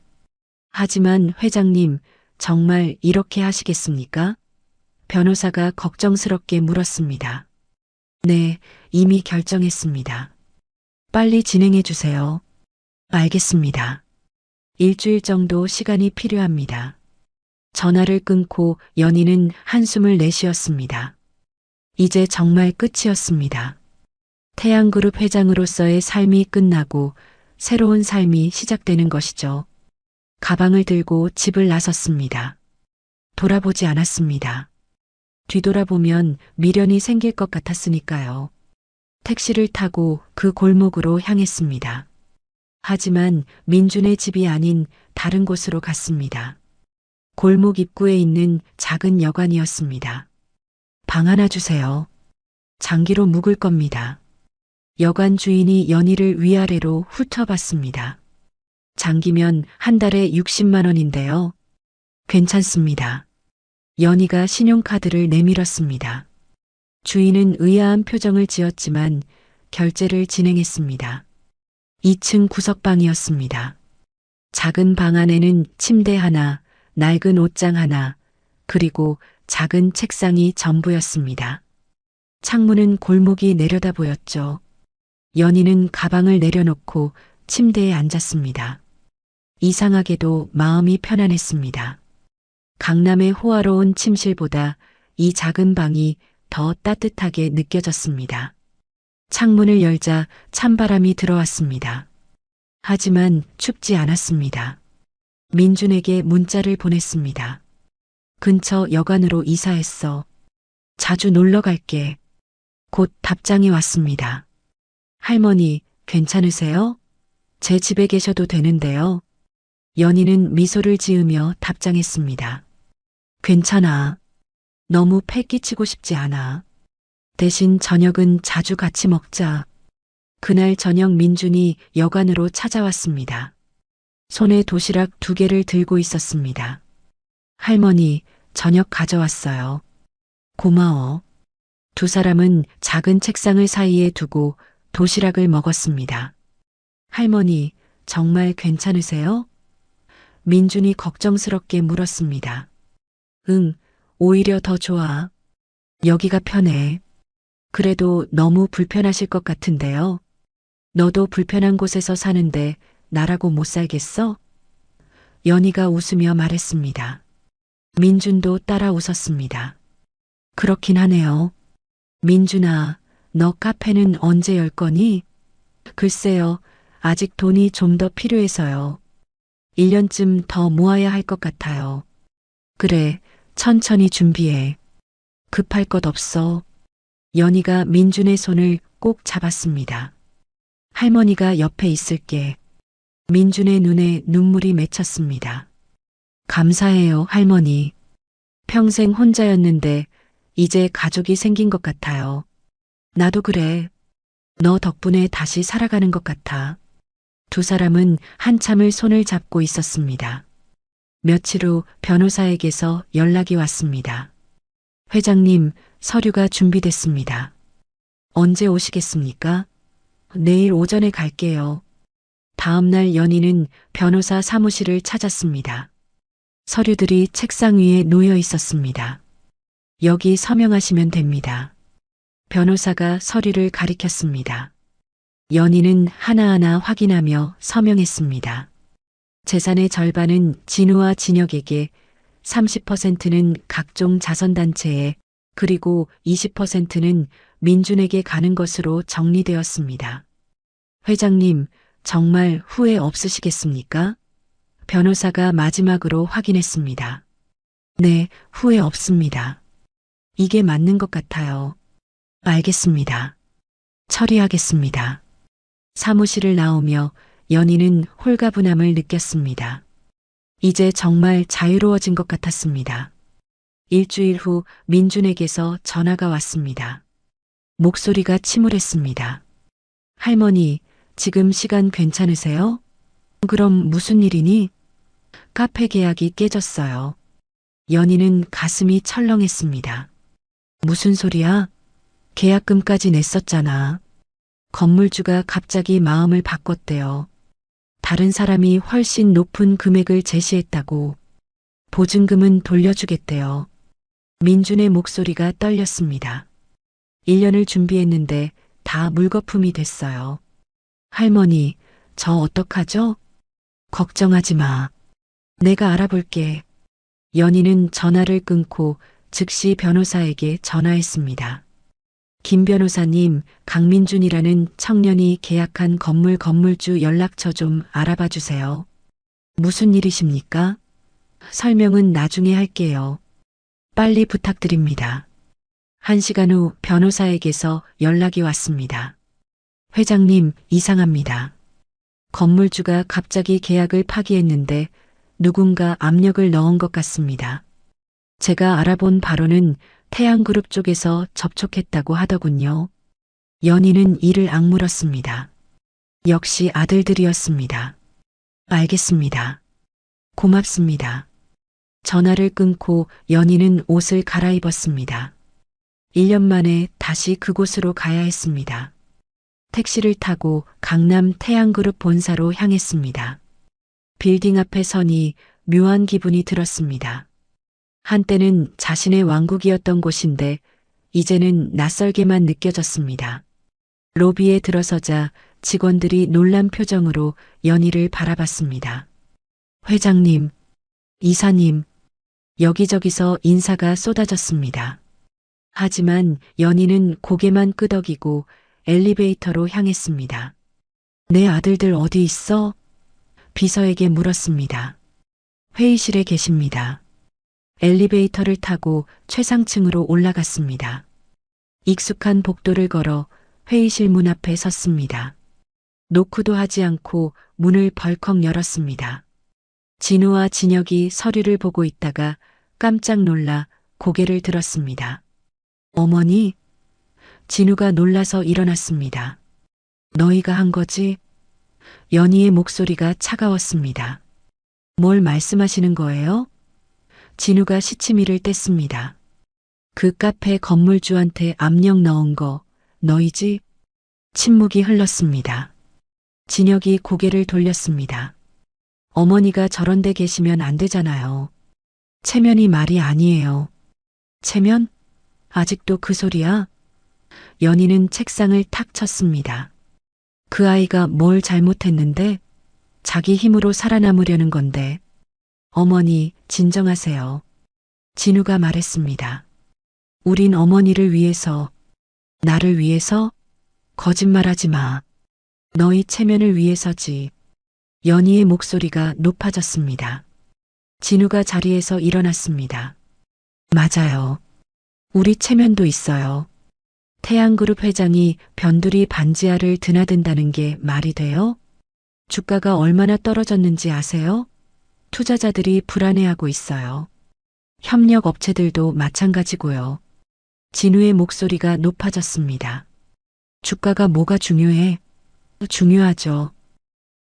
하지만 회장님, 정말 이렇게 하시겠습니까? 변호사가 걱정스럽게 물었습니다. 네, 이미 결정했습니다. 빨리 진행해 주세요. 알겠습니다. 일주일 정도 시간이 필요합니다. 전화를 끊고 연희는 한숨을 내쉬었습니다. 이제 정말 끝이었습니다. 태양그룹 회장으로서의 삶이 끝나고 새로운 삶이 시작되는 것이죠. 가방을 들고 집을 나섰습니다. 돌아보지 않았습니다. 뒤돌아보면 미련이 생길 것 같았으니까요. 택시를 타고 그 골목으로 향했습니다. 하지만 민준의 집이 아닌 다른 곳으로 갔습니다. 골목 입구에 있는 작은 여관이었습니다. 방 하나 주세요. 장기로 묵을 겁니다. 여관 주인이 연희를 위아래로 훑어봤습니다. 장기면 한 달에 60만 원인데요. 괜찮습니다. 연희가 신용카드를 내밀었습니다. 주인은 의아한 표정을 지었지만 결제를 진행했습니다. 2층 구석방이었습니다. 작은 방 안에는 침대 하나, 낡은 옷장 하나, 그리고 작은 책상이 전부였습니다. 창문은 골목이 내려다 보였죠. 연희는 가방을 내려놓고 침대에 앉았습니다. 이상하게도 마음이 편안했습니다. 강남의 호화로운 침실보다 이 작은 방이 더 따뜻하게 느껴졌습니다. 창문을 열자 찬바람이 들어왔습니다. 하지만 춥지 않았습니다. 민준에게 문자를 보냈습니다. 근처 여관으로 이사했어. 자주 놀러 갈게. 곧 답장이 왔습니다. 할머니, 괜찮으세요? 제 집에 계셔도 되는데요. 연희는 미소를 지으며 답장했습니다. 괜찮아. 너무 패 끼치고 싶지 않아. 대신 저녁은 자주 같이 먹자. 그날 저녁 민준이 여관으로 찾아왔습니다. 손에 도시락 2개를 들고 있었습니다. 할머니, 저녁 가져왔어요. 고마워. 두 사람은 작은 책상을 사이에 두고 도시락을 먹었습니다. 할머니, 정말 괜찮으세요? 민준이 걱정스럽게 물었습니다. 응, 오히려 더 좋아. 여기가 편해. 그래도 너무 불편하실 것 같은데요. 너도 불편한 곳에서 사는데 나라고 못 살겠어? 연희가 웃으며 말했습니다. 민준도 따라 웃었습니다. 그렇긴 하네요. 민준아, 너 카페는 언제 열 거니? 글쎄요, 아직 돈이 좀 더 필요해서요. 1년쯤 더 모아야 할 것 같아요. 그래, 천천히 준비해. 급할 것 없어. 연희가 민준의 손을 꼭 잡았습니다. 할머니가 옆에 있을게. 민준의 눈에 눈물이 맺혔습니다. 감사해요, 할머니. 평생 혼자였는데 이제 가족이 생긴 것 같아요. 나도 그래. 너 덕분에 다시 살아가는 것 같아. 두 사람은 한참을 손을 잡고 있었습니다. 며칠 후 변호사에게서 연락이 왔습니다. 회장님, 서류가 준비됐습니다. 언제 오시겠습니까? 내일 오전에 갈게요. 다음 날 연희는 변호사 사무실을 찾았습니다. 서류들이 책상 위에 놓여 있었습니다. 여기 서명하시면 됩니다. 변호사가 서류를 가리켰습니다. 연희는 하나하나 확인하며 서명했습니다. 재산의 절반은 진우와 진혁에게, 30%는 각종 자선단체에, 그리고 20%는 민준에게 가는 것으로 정리되었습니다. 회장님, 정말 후회 없으시겠습니까? 변호사가 마지막으로 확인했습니다. 네, 후회 없습니다. 이게 맞는 것 같아요. 알겠습니다. 처리하겠습니다. 사무실을 나오며 연희는 홀가분함을 느꼈습니다. 이제 정말 자유로워진 것 같았습니다. 일주일 후 민준에게서 전화가 왔습니다. 목소리가 침울했습니다. 할머니, 지금 시간 괜찮으세요? 그럼 무슨 일이니? 카페 계약이 깨졌어요. 연희는 가슴이 철렁했습니다. 무슨 소리야? 계약금까지 냈었잖아. 건물주가 갑자기 마음을 바꿨대요. 다른 사람이 훨씬 높은 금액을 제시했다고. 보증금은 돌려주겠대요. 민준의 목소리가 떨렸습니다. 1년을 준비했는데 다 물거품이 됐어요. 할머니, 저 어떡하죠? 걱정하지 마. 내가 알아볼게. 연희는 전화를 끊고 즉시 변호사에게 전화했습니다. 김 변호사님, 강민준이라는 청년이 계약한 건물 건물주 연락처 좀 알아봐 주세요. 무슨 일이십니까? 설명은 나중에 할게요. 빨리 부탁드립니다. 1시간 후 변호사에게서 연락이 왔습니다. 회장님, 이상합니다. 건물주가 갑자기 계약을 파기했는데 누군가 압력을 넣은 것 같습니다. 제가 알아본 바로는 태양그룹 쪽에서 접촉했다고 하더군요. 연희는 이를 악물었습니다. 역시 아들들이었습니다. 알겠습니다. 고맙습니다. 전화를 끊고 연희는 옷을 갈아입었습니다. 1년 만에 다시 그곳으로 가야 했습니다. 택시를 타고 강남 태양그룹 본사로 향했습니다. 빌딩 앞에 서니 묘한 기분이 들었습니다. 한때는 자신의 왕국이었던 곳인데 이제는 낯설게만 느껴졌습니다. 로비에 들어서자 직원들이 놀란 표정으로 연희를 바라봤습니다. 회장님, 이사님, 여기저기서 인사가 쏟아졌습니다. 하지만 연희는 고개만 끄덕이고 엘리베이터로 향했습니다. 내 아들들 어디 있어? 비서에게 물었습니다. 회의실에 계십니다. 엘리베이터를 타고 최상층으로 올라갔습니다. 익숙한 복도를 걸어 회의실 문 앞에 섰습니다. 노크도 하지 않고 문을 벌컥 열었습니다. 진우와 진혁이 서류를 보고 있다가 깜짝 놀라 고개를 들었습니다. 어머니, 진우가 놀라서 일어났습니다. 너희가 한 거지? 연희의 목소리가 차가웠습니다. 뭘 말씀하시는 거예요? 진우가 시치미를 뗐습니다. 그 카페 건물주한테 압력 넣은 거 너희지? 침묵이 흘렀습니다. 진혁이 고개를 돌렸습니다. 어머니가 저런 데 계시면 안 되잖아요. 체면이 말이 아니에요. 체면? 아직도 그 소리야? 연희는 책상을 탁 쳤습니다. 그 아이가 뭘 잘못했는데 자기 힘으로 살아남으려는 건데. 어머니, 진정하세요. 진우가 말했습니다. 우린 어머니를 위해서, 나를 위해서? 거짓말하지 마. 너희 체면을 위해서지. 연희의 목소리가 높아졌습니다. 진우가 자리에서 일어났습니다. 맞아요. 우리 체면도 있어요. 태양그룹 회장이 변두리 반지하를 드나든다는 게 말이 돼요? 주가가 얼마나 떨어졌는지 아세요? 투자자들이 불안해하고 있어요. 협력 업체들도 마찬가지고요. 진우의 목소리가 높아졌습니다. 주가가 뭐가 중요해? 중요하죠.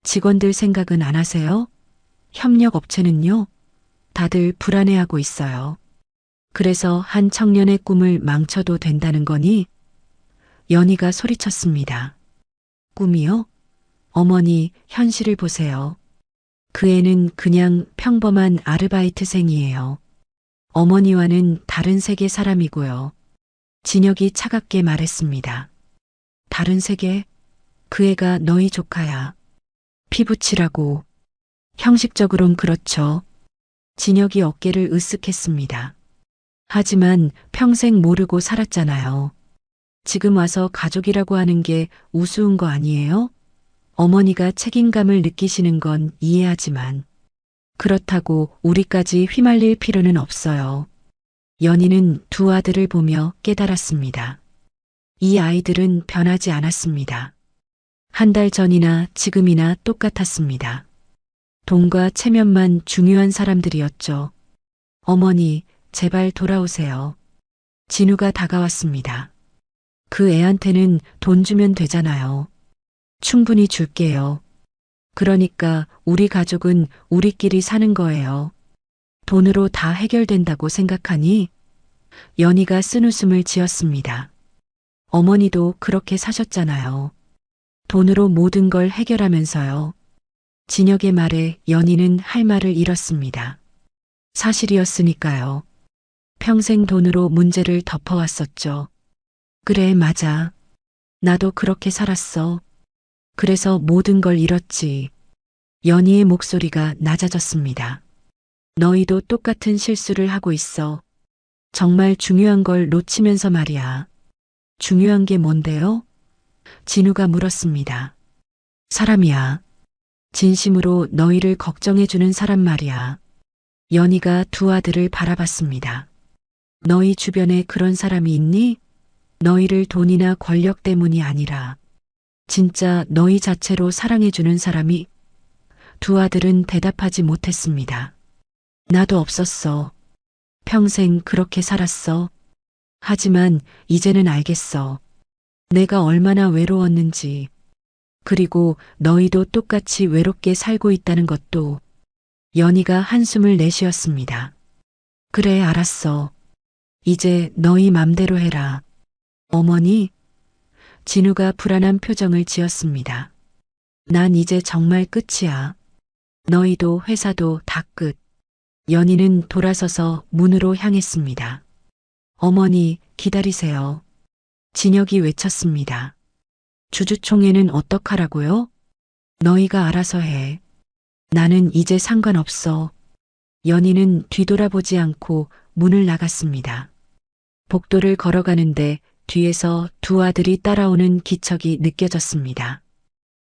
직원들 생각은 안 하세요? 협력 업체는요? 다들 불안해하고 있어요. 그래서 한 청년의 꿈을 망쳐도 된다는 거니? 연희가 소리쳤습니다. 꿈이요? 어머니, 현실을 보세요. 그 애는 그냥 평범한 아르바이트생이에요. 어머니와는 다른 세계 사람이고요. 진혁이 차갑게 말했습니다. 다른 세계? 그 애가 너희 조카야. 피부치라고. 형식적으론 그렇죠. 진혁이 어깨를 으쓱했습니다. 하지만 평생 모르고 살았잖아요. 지금 와서 가족이라고 하는 게 우스운 거 아니에요? 어머니가 책임감을 느끼시는 건 이해하지만 그렇다고 우리까지 휘말릴 필요는 없어요. 연희는 두 아들을 보며 깨달았습니다. 이 아이들은 변하지 않았습니다. 한 달 전이나 지금이나 똑같았습니다. 돈과 체면만 중요한 사람들이었죠. 어머니, 제발 돌아오세요. 진우가 다가왔습니다. 그 애한테는 돈 주면 되잖아요. 충분히 줄게요. 그러니까 우리 가족은 우리끼리 사는 거예요. 돈으로 다 해결된다고 생각하니? 연희가 쓴웃음을 지었습니다. 어머니도 그렇게 사셨잖아요. 돈으로 모든 걸 해결하면서요. 진혁의 말에 연희는 할 말을 잃었습니다. 사실이었으니까요. 평생 돈으로 문제를 덮어왔었죠. 그래, 맞아. 나도 그렇게 살았어. 그래서 모든 걸 잃었지. 연희의 목소리가 낮아졌습니다. 너희도 똑같은 실수를 하고 있어. 정말 중요한 걸 놓치면서 말이야. 중요한 게 뭔데요? 진우가 물었습니다. 사람이야. 진심으로 너희를 걱정해주는 사람 말이야. 연희가 두 아들을 바라봤습니다. 너희 주변에 그런 사람이 있니? 너희를 돈이나 권력 때문이 아니라 진짜 너희 자체로 사랑해주는 사람이? 두 아들은 대답하지 못했습니다. 나도 없었어. 평생 그렇게 살았어. 하지만 이제는 알겠어. 내가 얼마나 외로웠는지. 그리고 너희도 똑같이 외롭게 살고 있다는 것도. 연희가 한숨을 내쉬었습니다. 그래, 알았어. 이제 너희 맘대로 해라. 어머니? 진우가 불안한 표정을 지었습니다. 난 이제 정말 끝이야. 너희도 회사도 다 끝. 연희는 돌아서서 문으로 향했습니다. 어머니, 기다리세요. 진혁이 외쳤습니다. 주주총회는 어떡하라고요? 너희가 알아서 해. 나는 이제 상관없어. 연희는 뒤돌아보지 않고 문을 나갔습니다. 복도를 걸어가는데 뒤에서 두 아들이 따라오는 기척이 느껴졌습니다.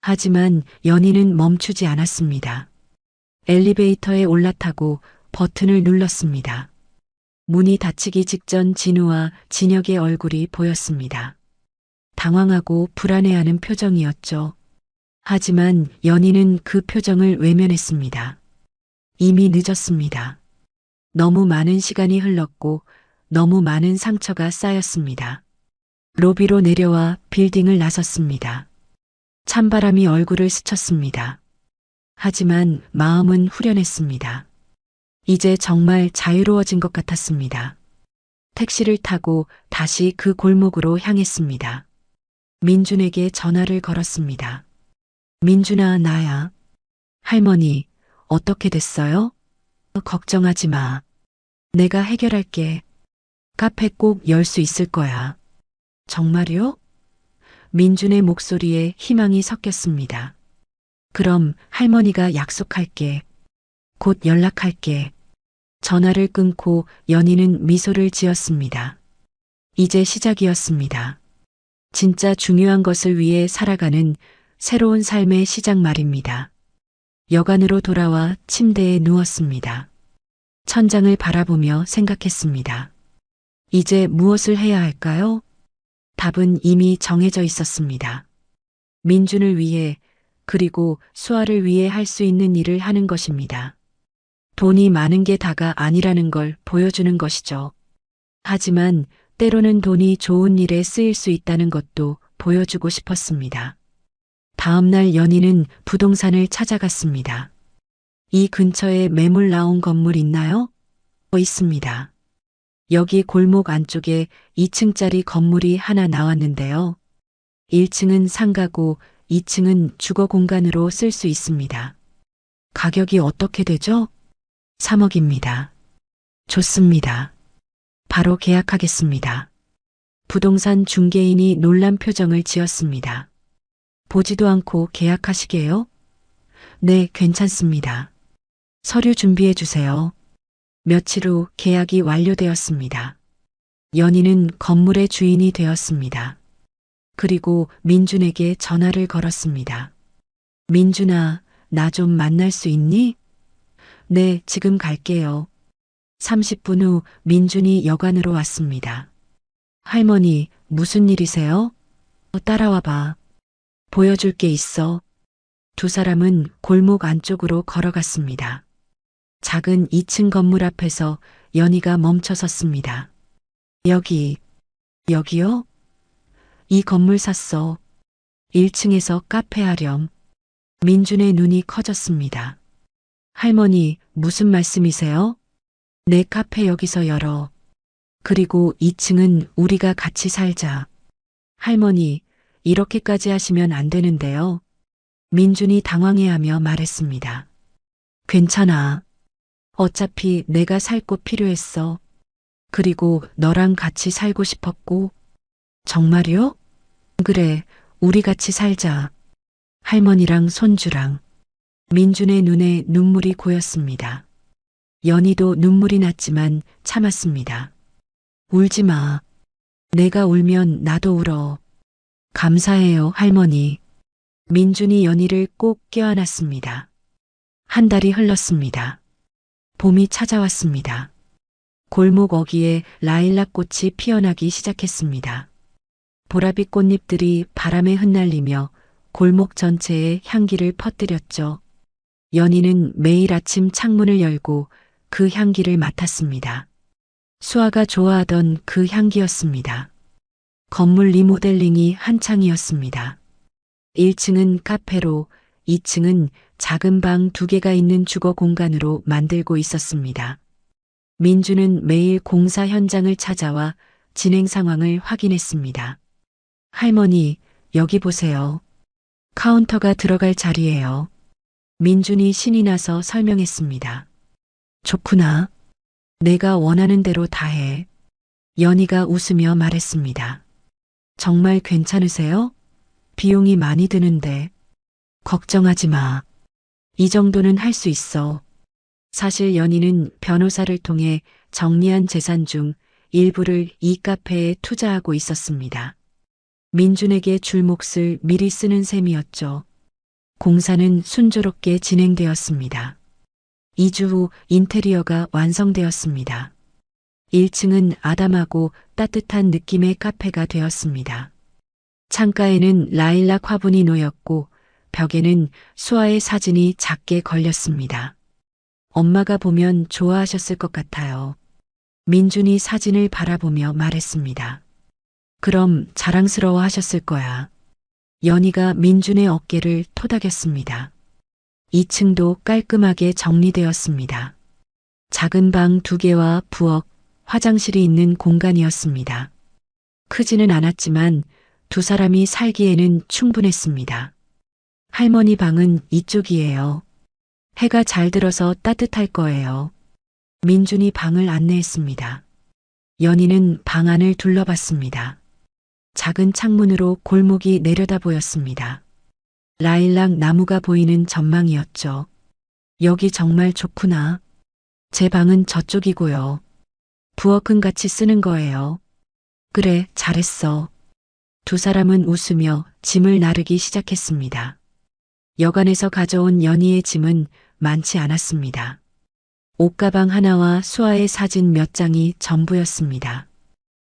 하지만 연희는 멈추지 않았습니다. 엘리베이터에 올라타고 버튼을 눌렀습니다. 문이 닫히기 직전 진우와 진혁의 얼굴이 보였습니다. 당황하고 불안해하는 표정이었죠. 하지만 연희는 그 표정을 외면했습니다. 이미 늦었습니다. 너무 많은 시간이 흘렀고 너무 많은 상처가 쌓였습니다. 로비로 내려와 빌딩을 나섰습니다. 찬바람이 얼굴을 스쳤습니다. 하지만 마음은 후련했습니다. 이제 정말 자유로워진 것 같았습니다. 택시를 타고 다시 그 골목으로 향했습니다. 민준에게 전화를 걸었습니다. 민준아, 나야. 할머니, 어떻게 됐어요? 걱정하지 마. 내가 해결할게. 카페 꼭 열 수 있을 거야. 정말요? 민준의 목소리에 희망이 섞였습니다. 그럼 할머니가 약속할게. 곧 연락할게. 전화를 끊고 연희는 미소를 지었습니다. 이제 시작이었습니다. 진짜 중요한 것을 위해 살아가는 새로운 삶의 시작 말입니다. 여관으로 돌아와 침대에 누웠습니다. 천장을 바라보며 생각했습니다. 이제 무엇을 해야 할까요? 답은 이미 정해져 있었습니다. 민준을 위해 그리고 수아를 위해 할 수 있는 일을 하는 것입니다. 돈이 많은 게 다가 아니라는 걸 보여주는 것이죠. 하지만 때로는 돈이 좋은 일에 쓰일 수 있다는 것도 보여주고 싶었습니다. 다음 날 연희는 부동산을 찾아갔습니다. 이 근처에 매물 나온 건물 있나요? 있습니다. 여기 골목 안쪽에 2층짜리 건물이 하나 나왔는데요. 1층은 상가고 2층은 주거 공간으로 쓸 수 있습니다. 가격이 어떻게 되죠? 3억입니다. 좋습니다. 바로 계약하겠습니다. 부동산 중개인이 놀란 표정을 지었습니다. 보지도 않고 계약하시게요? 네, 괜찮습니다. 서류 준비해 주세요. 며칠 후 계약이 완료되었습니다. 연희는 건물의 주인이 되었습니다. 그리고 민준에게 전화를 걸었습니다. 민준아, 나 좀 만날 수 있니? 네, 지금 갈게요. 30분 후 민준이 여관으로 왔습니다. 할머니, 무슨 일이세요? 따라와 봐. 보여줄 게 있어. 두 사람은 골목 안쪽으로 걸어갔습니다. 작은 2층 건물 앞에서 연희가 멈춰 섰습니다. 여기요? 이 건물 샀어. 1층에서 카페 하렴. 민준의 눈이 커졌습니다. 할머니, 무슨 말씀이세요? 내 카페 여기서 열어. 그리고 2층은 우리가 같이 살자. 할머니, 이렇게까지 하시면 안 되는데요. 민준이 당황해하며 말했습니다. 괜찮아. 어차피 내가 살 곳 필요했어. 그리고 너랑 같이 살고 싶었고. 정말요? 그래, 우리 같이 살자. 할머니랑 손주랑. 민준의 눈에 눈물이 고였습니다. 연희도 눈물이 났지만 참았습니다. 울지 마. 내가 울면 나도 울어. 감사해요, 할머니. 민준이 연희를 꼭 껴안았습니다. 한 달이 흘렀습니다. 봄이 찾아왔습니다. 골목 어귀에 라일락 꽃이 피어나기 시작했습니다. 보랏빛 꽃잎들이 바람에 흩날리며 골목 전체에 향기를 퍼뜨렸죠. 연희는 매일 아침 창문을 열고 그 향기를 맡았습니다. 수아가 좋아하던 그 향기였습니다. 건물 리모델링이 한창이었습니다. 1층은 카페로, 2층은 작은 방 2개가 있는 주거 공간으로 만들고 있었습니다. 민주는 매일 공사 현장을 찾아와 진행 상황을 확인했습니다. 할머니, 여기 보세요. 카운터가 들어갈 자리예요. 민준이 신이 나서 설명했습니다. 좋구나. 내가 원하는 대로 다 해. 연희가 웃으며 말했습니다. 정말 괜찮으세요? 비용이 많이 드는데. 걱정하지 마. 이 정도는 할 수 있어. 사실 연희는 변호사를 통해 정리한 재산 중 일부를 이 카페에 투자하고 있었습니다. 민준에게 줄 몫을 미리 쓰는 셈이었죠. 공사는 순조롭게 진행되었습니다. 2주 후 인테리어가 완성되었습니다. 1층은 아담하고 따뜻한 느낌의 카페가 되었습니다. 창가에는 라일락 화분이 놓였고 벽에는 수아의 사진이 작게 걸렸습니다. 엄마가 보면 좋아하셨을 것 같아요. 민준이 사진을 바라보며 말했습니다. 그럼 자랑스러워 하셨을 거야. 연희가 민준의 어깨를 토닥였습니다. 2층도 깔끔하게 정리되었습니다. 작은 방 2개와 부엌, 화장실이 있는 공간이었습니다. 크지는 않았지만 두 사람이 살기에는 충분했습니다. 할머니 방은 이쪽이에요. 해가 잘 들어서 따뜻할 거예요. 민준이 방을 안내했습니다. 연희는 방 안을 둘러봤습니다. 작은 창문으로 골목이 내려다 보였습니다. 라일락 나무가 보이는 전망이었죠. 여기 정말 좋구나. 제 방은 저쪽이고요. 부엌은 같이 쓰는 거예요. 그래, 잘했어. 두 사람은 웃으며 짐을 나르기 시작했습니다. 여관에서 가져온 연희의 짐은 많지 않았습니다. 옷가방 하나와 수아의 사진 몇 장이 전부였습니다.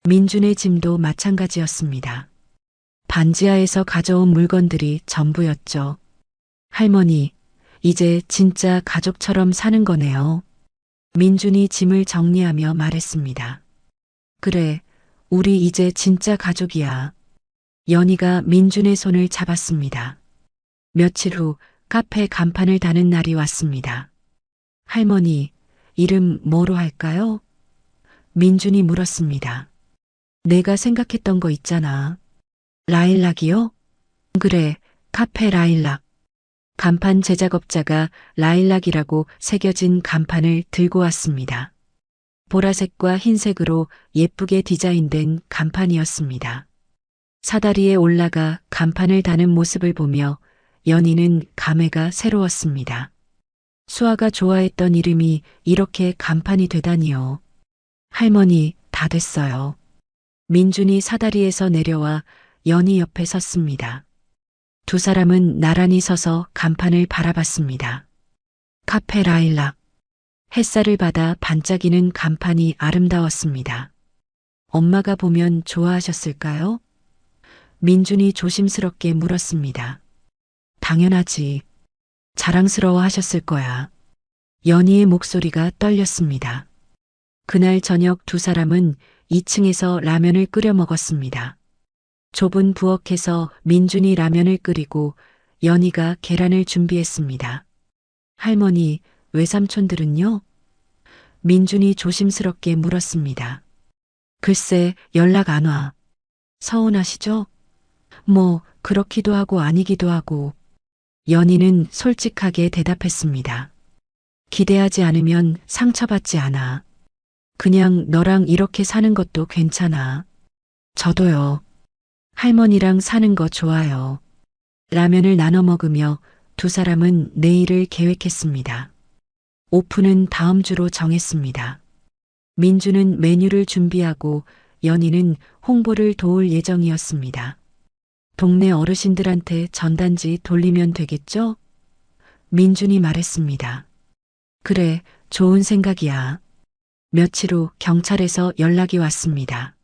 민준의 짐도 마찬가지였습니다. 반지하에서 가져온 물건들이 전부였죠. 할머니, 이제 진짜 가족처럼 사는 거네요. 민준이 짐을 정리하며 말했습니다. 그래, 우리 이제 진짜 가족이야. 연희가 민준의 손을 잡았습니다. 며칠 후 카페 간판을 다는 날이 왔습니다. 할머니, 이름 뭐로 할까요? 민준이 물었습니다. 내가 생각했던 거 있잖아. 라일락이요? 그래, 카페 라일락. 간판 제작업자가 라일락이라고 새겨진 간판을 들고 왔습니다. 보라색과 흰색으로 예쁘게 디자인된 간판이었습니다. 사다리에 올라가 간판을 다는 모습을 보며 연희는 감회가 새로웠습니다. 수아가 좋아했던 이름이 이렇게 간판이 되다니요. 할머니, 다 됐어요. 민준이 사다리에서 내려와 연희 옆에 섰습니다. 두 사람은 나란히 서서 간판을 바라봤습니다. 카페 라일락. 햇살을 받아 반짝이는 간판이 아름다웠습니다. 엄마가 보면 좋아하셨을까요? 민준이 조심스럽게 물었습니다. 당연하지. 자랑스러워 하셨을 거야. 연희의 목소리가 떨렸습니다. 그날 저녁 두 사람은 2층에서 라면을 끓여 먹었습니다. 좁은 부엌에서 민준이 라면을 끓이고 연희가 계란을 준비했습니다. 할머니, 외삼촌들은요? 민준이 조심스럽게 물었습니다. 글쎄, 연락 안 와. 서운하시죠? 뭐, 그렇기도 하고 아니기도 하고. 연희는 솔직하게 대답했습니다. 기대하지 않으면 상처받지 않아. 그냥 너랑 이렇게 사는 것도 괜찮아. 저도요. 할머니랑 사는 거 좋아요. 라면을 나눠 먹으며 두 사람은 내일을 계획했습니다. 오픈은 다음 주로 정했습니다. 민주는 메뉴를 준비하고 연희는 홍보를 도울 예정이었습니다. 동네 어르신들한테 전단지 돌리면 되겠죠? 민준이 말했습니다. 그래, 좋은 생각이야. 며칠 후 경찰에서 연락이 왔습니다.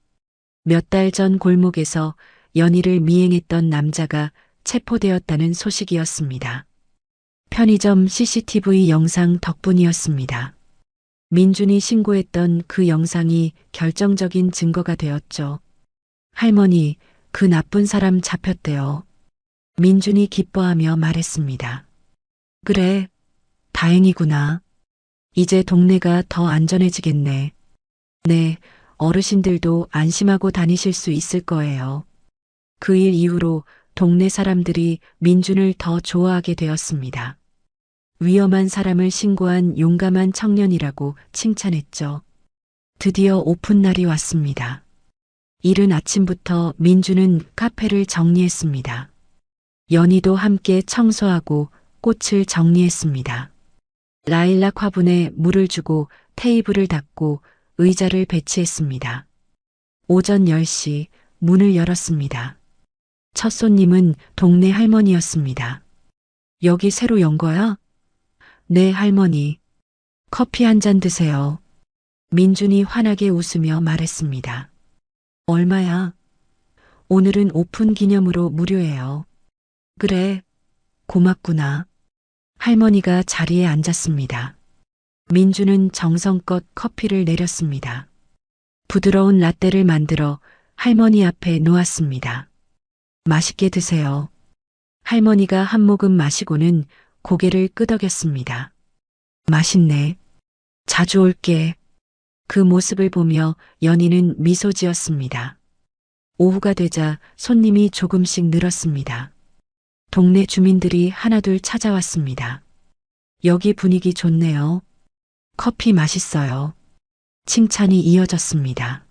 몇 달 전 골목에서 연희를 미행했던 남자가 체포되었다는 소식이었습니다. 편의점 CCTV 영상 덕분이었습니다. 민준이 신고했던 그 영상이 결정적인 증거가 되었죠. 할머니, 그 나쁜 사람 잡혔대요. 민준이 기뻐하며 말했습니다. 그래, 다행이구나. 이제 동네가 더 안전해지겠네. 네, 어르신들도 안심하고 다니실 수 있을 거예요. 그 일 이후로 동네 사람들이 민준을 더 좋아하게 되었습니다. 위험한 사람을 신고한 용감한 청년이라고 칭찬했죠. 드디어 오픈 날이 왔습니다. 이른 아침부터 민준은 카페를 정리했습니다. 연희도 함께 청소하고 꽃을 정리했습니다. 라일락 화분에 물을 주고 테이블을 닦고 의자를 배치했습니다. 오전 10시 문을 열었습니다. 첫 손님은 동네 할머니였습니다. 여기 새로 연 거야? 네, 할머니. 커피 한 잔 드세요. 민준이 환하게 웃으며 말했습니다. 얼마야? 오늘은 오픈 기념으로 무료예요. 그래, 고맙구나. 할머니가 자리에 앉았습니다. 민주는 정성껏 커피를 내렸습니다. 부드러운 라떼를 만들어 할머니 앞에 놓았습니다. 맛있게 드세요. 할머니가 한 모금 마시고는 고개를 끄덕였습니다. 맛있네. 자주 올게. 그 모습을 보며 연희는 미소 지었습니다. 오후가 되자 손님이 조금씩 늘었습니다. 동네 주민들이 하나둘 찾아왔습니다. 여기 분위기 좋네요. 커피 맛있어요. 칭찬이 이어졌습니다.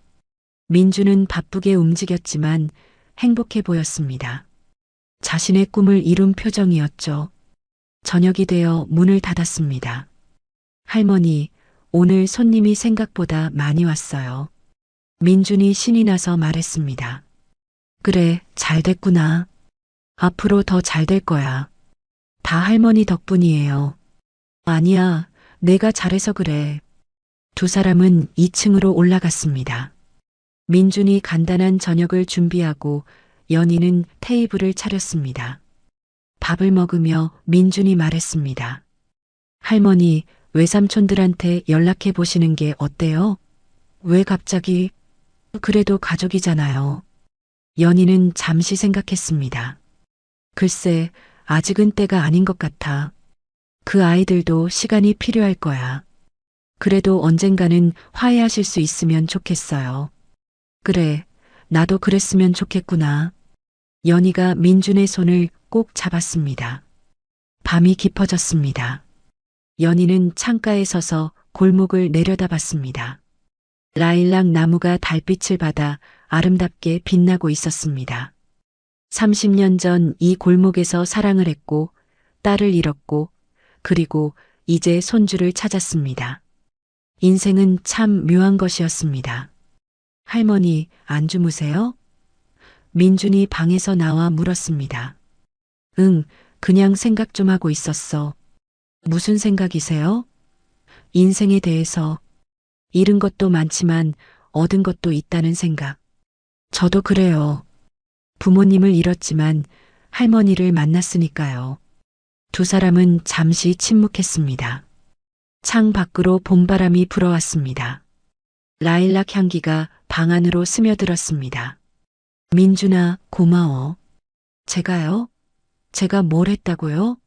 민주는 바쁘게 움직였지만 행복해 보였습니다. 자신의 꿈을 이룬 표정이었죠. 저녁이 되어 문을 닫았습니다. 할머니, 오늘 손님이 생각보다 많이 왔어요. 민준이 신이 나서 말했습니다. 그래, 잘 됐구나. 앞으로 더 잘 될 거야. 다 할머니 덕분이에요. 아니야, 내가 잘해서 그래. 두 사람은 2층으로 올라갔습니다. 민준이 간단한 저녁을 준비하고 연희는 테이블을 차렸습니다. 밥을 먹으며 민준이 말했습니다. 할머니, 외삼촌들한테 연락해 보시는 게 어때요? 왜 갑자기? 그래도 가족이잖아요. 연희는 잠시 생각했습니다. 글쎄, 아직은 때가 아닌 것 같아. 그 아이들도 시간이 필요할 거야. 그래도 언젠가는 화해하실 수 있으면 좋겠어요. 그래, 나도 그랬으면 좋겠구나. 연희가 민준의 손을 꼭 잡았습니다. 밤이 깊어졌습니다. 연희는 창가에 서서 골목을 내려다봤습니다. 라일락 나무가 달빛을 받아 아름답게 빛나고 있었습니다. 30년 전 이 골목에서 사랑을 했고 딸을 잃었고 그리고 이제 손주를 찾았습니다. 인생은 참 묘한 것이었습니다. 할머니, 안 주무세요? 민준이 방에서 나와 물었습니다. 응, 그냥 생각 좀 하고 있었어. 무슨 생각이세요? 인생에 대해서. 잃은 것도 많지만 얻은 것도 있다는 생각. 저도 그래요. 부모님을 잃었지만 할머니를 만났으니까요. 두 사람은 잠시 침묵했습니다. 창 밖으로 봄바람이 불어왔습니다. 라일락 향기가 방 안으로 스며들었습니다. 민준아, 고마워. 제가요? 제가 뭘 했다고요?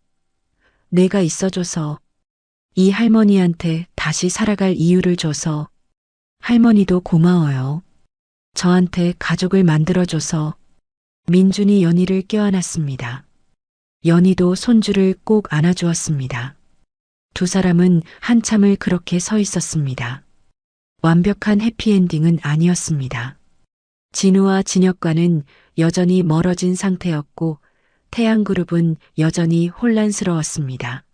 내가 있어줘서, 이 할머니한테 다시 살아갈 이유를 줘서, 할머니도 고마워요. 저한테 가족을 만들어줘서. 민준이 연희를 껴안았습니다. 연희도 손주를 꼭 안아주었습니다. 두 사람은 한참을 그렇게 서 있었습니다. 완벽한 해피엔딩은 아니었습니다. 진우와 진혁과는 여전히 멀어진 상태였고 태양그룹은 여전히 혼란스러웠습니다.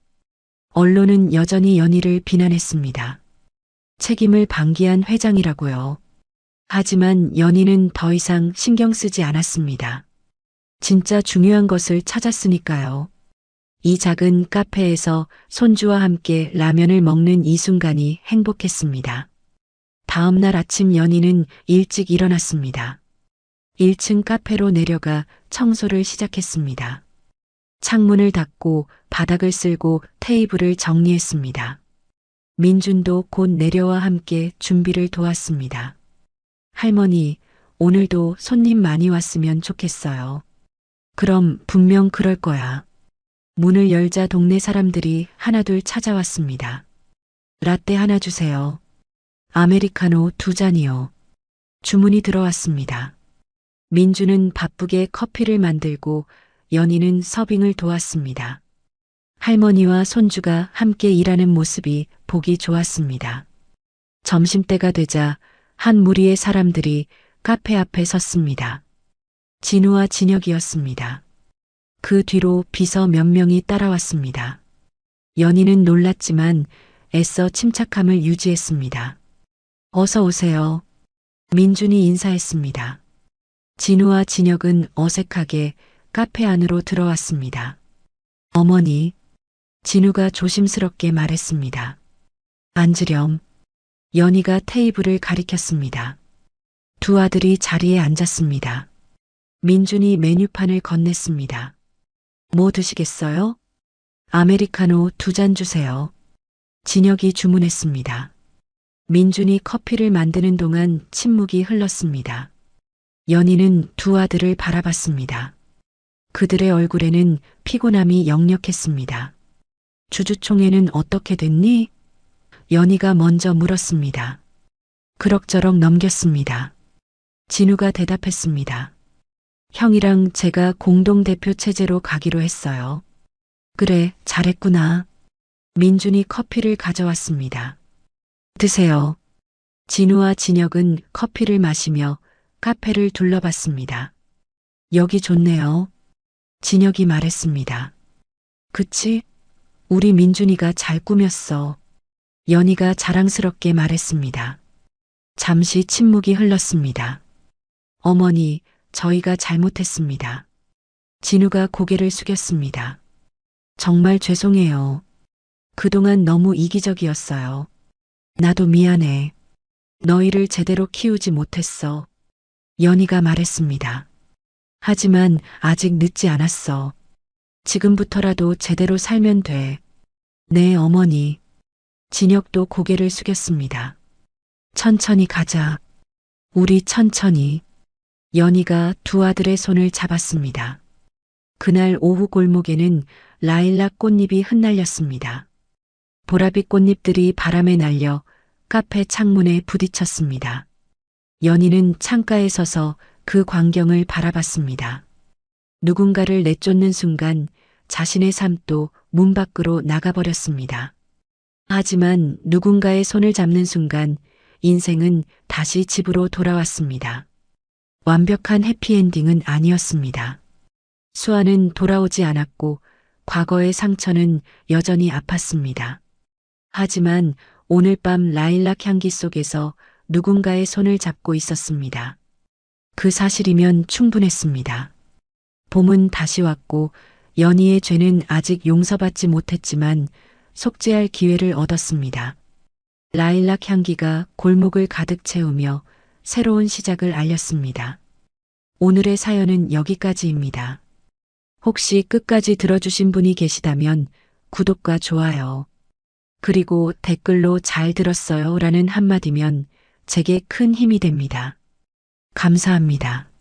언론은 여전히 연희를 비난했습니다. 책임을 방기한 회장이라고요. 하지만 연희는 더 이상 신경 쓰지 않았습니다. 진짜 중요한 것을 찾았으니까요. 이 작은 카페에서 손주와 함께 라면을 먹는 이 순간이 행복했습니다. 다음 날 아침 연희는 일찍 일어났습니다. 1층 카페로 내려가 청소를 시작했습니다. 창문을 닫고 바닥을 쓸고 테이블을 정리했습니다. 민준도 곧 내려와 함께 준비를 도왔습니다. 할머니, 오늘도 손님 많이 왔으면 좋겠어요. 그럼 분명 그럴 거야. 문을 열자 동네 사람들이 하나둘 찾아왔습니다. 라떼 하나 주세요. 아메리카노 2잔이요. 주문이 들어왔습니다. 민주는 바쁘게 커피를 만들고 연희는 서빙을 도왔습니다. 할머니와 손주가 함께 일하는 모습이 보기 좋았습니다. 점심때가 되자 한 무리의 사람들이 카페 앞에 섰습니다. 진우와 진혁이었습니다. 그 뒤로 비서 몇 명이 따라왔습니다. 연희는 놀랐지만 애써 침착함을 유지했습니다. 어서 오세요. 민준이 인사했습니다. 진우와 진혁은 어색하게 카페 안으로 들어왔습니다. 어머니, 진우가 조심스럽게 말했습니다. 앉으렴. 연희가 테이블을 가리켰습니다. 두 아들이 자리에 앉았습니다. 민준이 메뉴판을 건넸습니다. 뭐 드시겠어요? 아메리카노 2잔 주세요. 진혁이 주문했습니다. 민준이 커피를 만드는 동안 침묵이 흘렀습니다. 연희는 두 아들을 바라봤습니다. 그들의 얼굴에는 피곤함이 역력했습니다. 주주총회는 어떻게 됐니? 연희가 먼저 물었습니다. 그럭저럭 넘겼습니다. 진우가 대답했습니다. 형이랑 제가 공동대표 체제로 가기로 했어요. 그래, 잘했구나. 민준이 커피를 가져왔습니다. 드세요. 진우와 진혁은 커피를 마시며 카페를 둘러봤습니다. 여기 좋네요. 진혁이 말했습니다. 그치? 우리 민준이가 잘 꾸몄어. 연희가 자랑스럽게 말했습니다. 잠시 침묵이 흘렀습니다. 어머니, 저희가 잘못했습니다. 진우가 고개를 숙였습니다. 정말 죄송해요. 그동안 너무 이기적이었어요. 나도 미안해. 너희를 제대로 키우지 못했어. 연희가 말했습니다. 하지만 아직 늦지 않았어. 지금부터라도 제대로 살면 돼. 네, 어머니. 진혁도 고개를 숙였습니다. 천천히 가자. 우리 천천히. 연희가 두 아들의 손을 잡았습니다. 그날 오후 골목에는 라일락 꽃잎이 흩날렸습니다. 보랏빛 꽃잎들이 바람에 날려 카페 창문에 부딪혔습니다. 연희는 창가에 서서 그 광경을 바라봤습니다. 누군가를 내쫓는 순간 자신의 삶도 문 밖으로 나가버렸습니다. 하지만 누군가의 손을 잡는 순간 인생은 다시 집으로 돌아왔습니다. 완벽한 해피엔딩은 아니었습니다. 수아는 돌아오지 않았고 과거의 상처는 여전히 아팠습니다. 하지만 오늘 밤 라일락 향기 속에서 누군가의 손을 잡고 있었습니다. 그 사실이면 충분했습니다. 봄은 다시 왔고 연희의 죄는 아직 용서받지 못했지만 속죄할 기회를 얻었습니다. 라일락 향기가 골목을 가득 채우며 새로운 시작을 알렸습니다. 오늘의 사연은 여기까지입니다. 혹시 끝까지 들어주신 분이 계시다면 구독과 좋아요, 그리고 댓글로 잘 들었어요 라는 한마디면 제게 큰 힘이 됩니다. 감사합니다.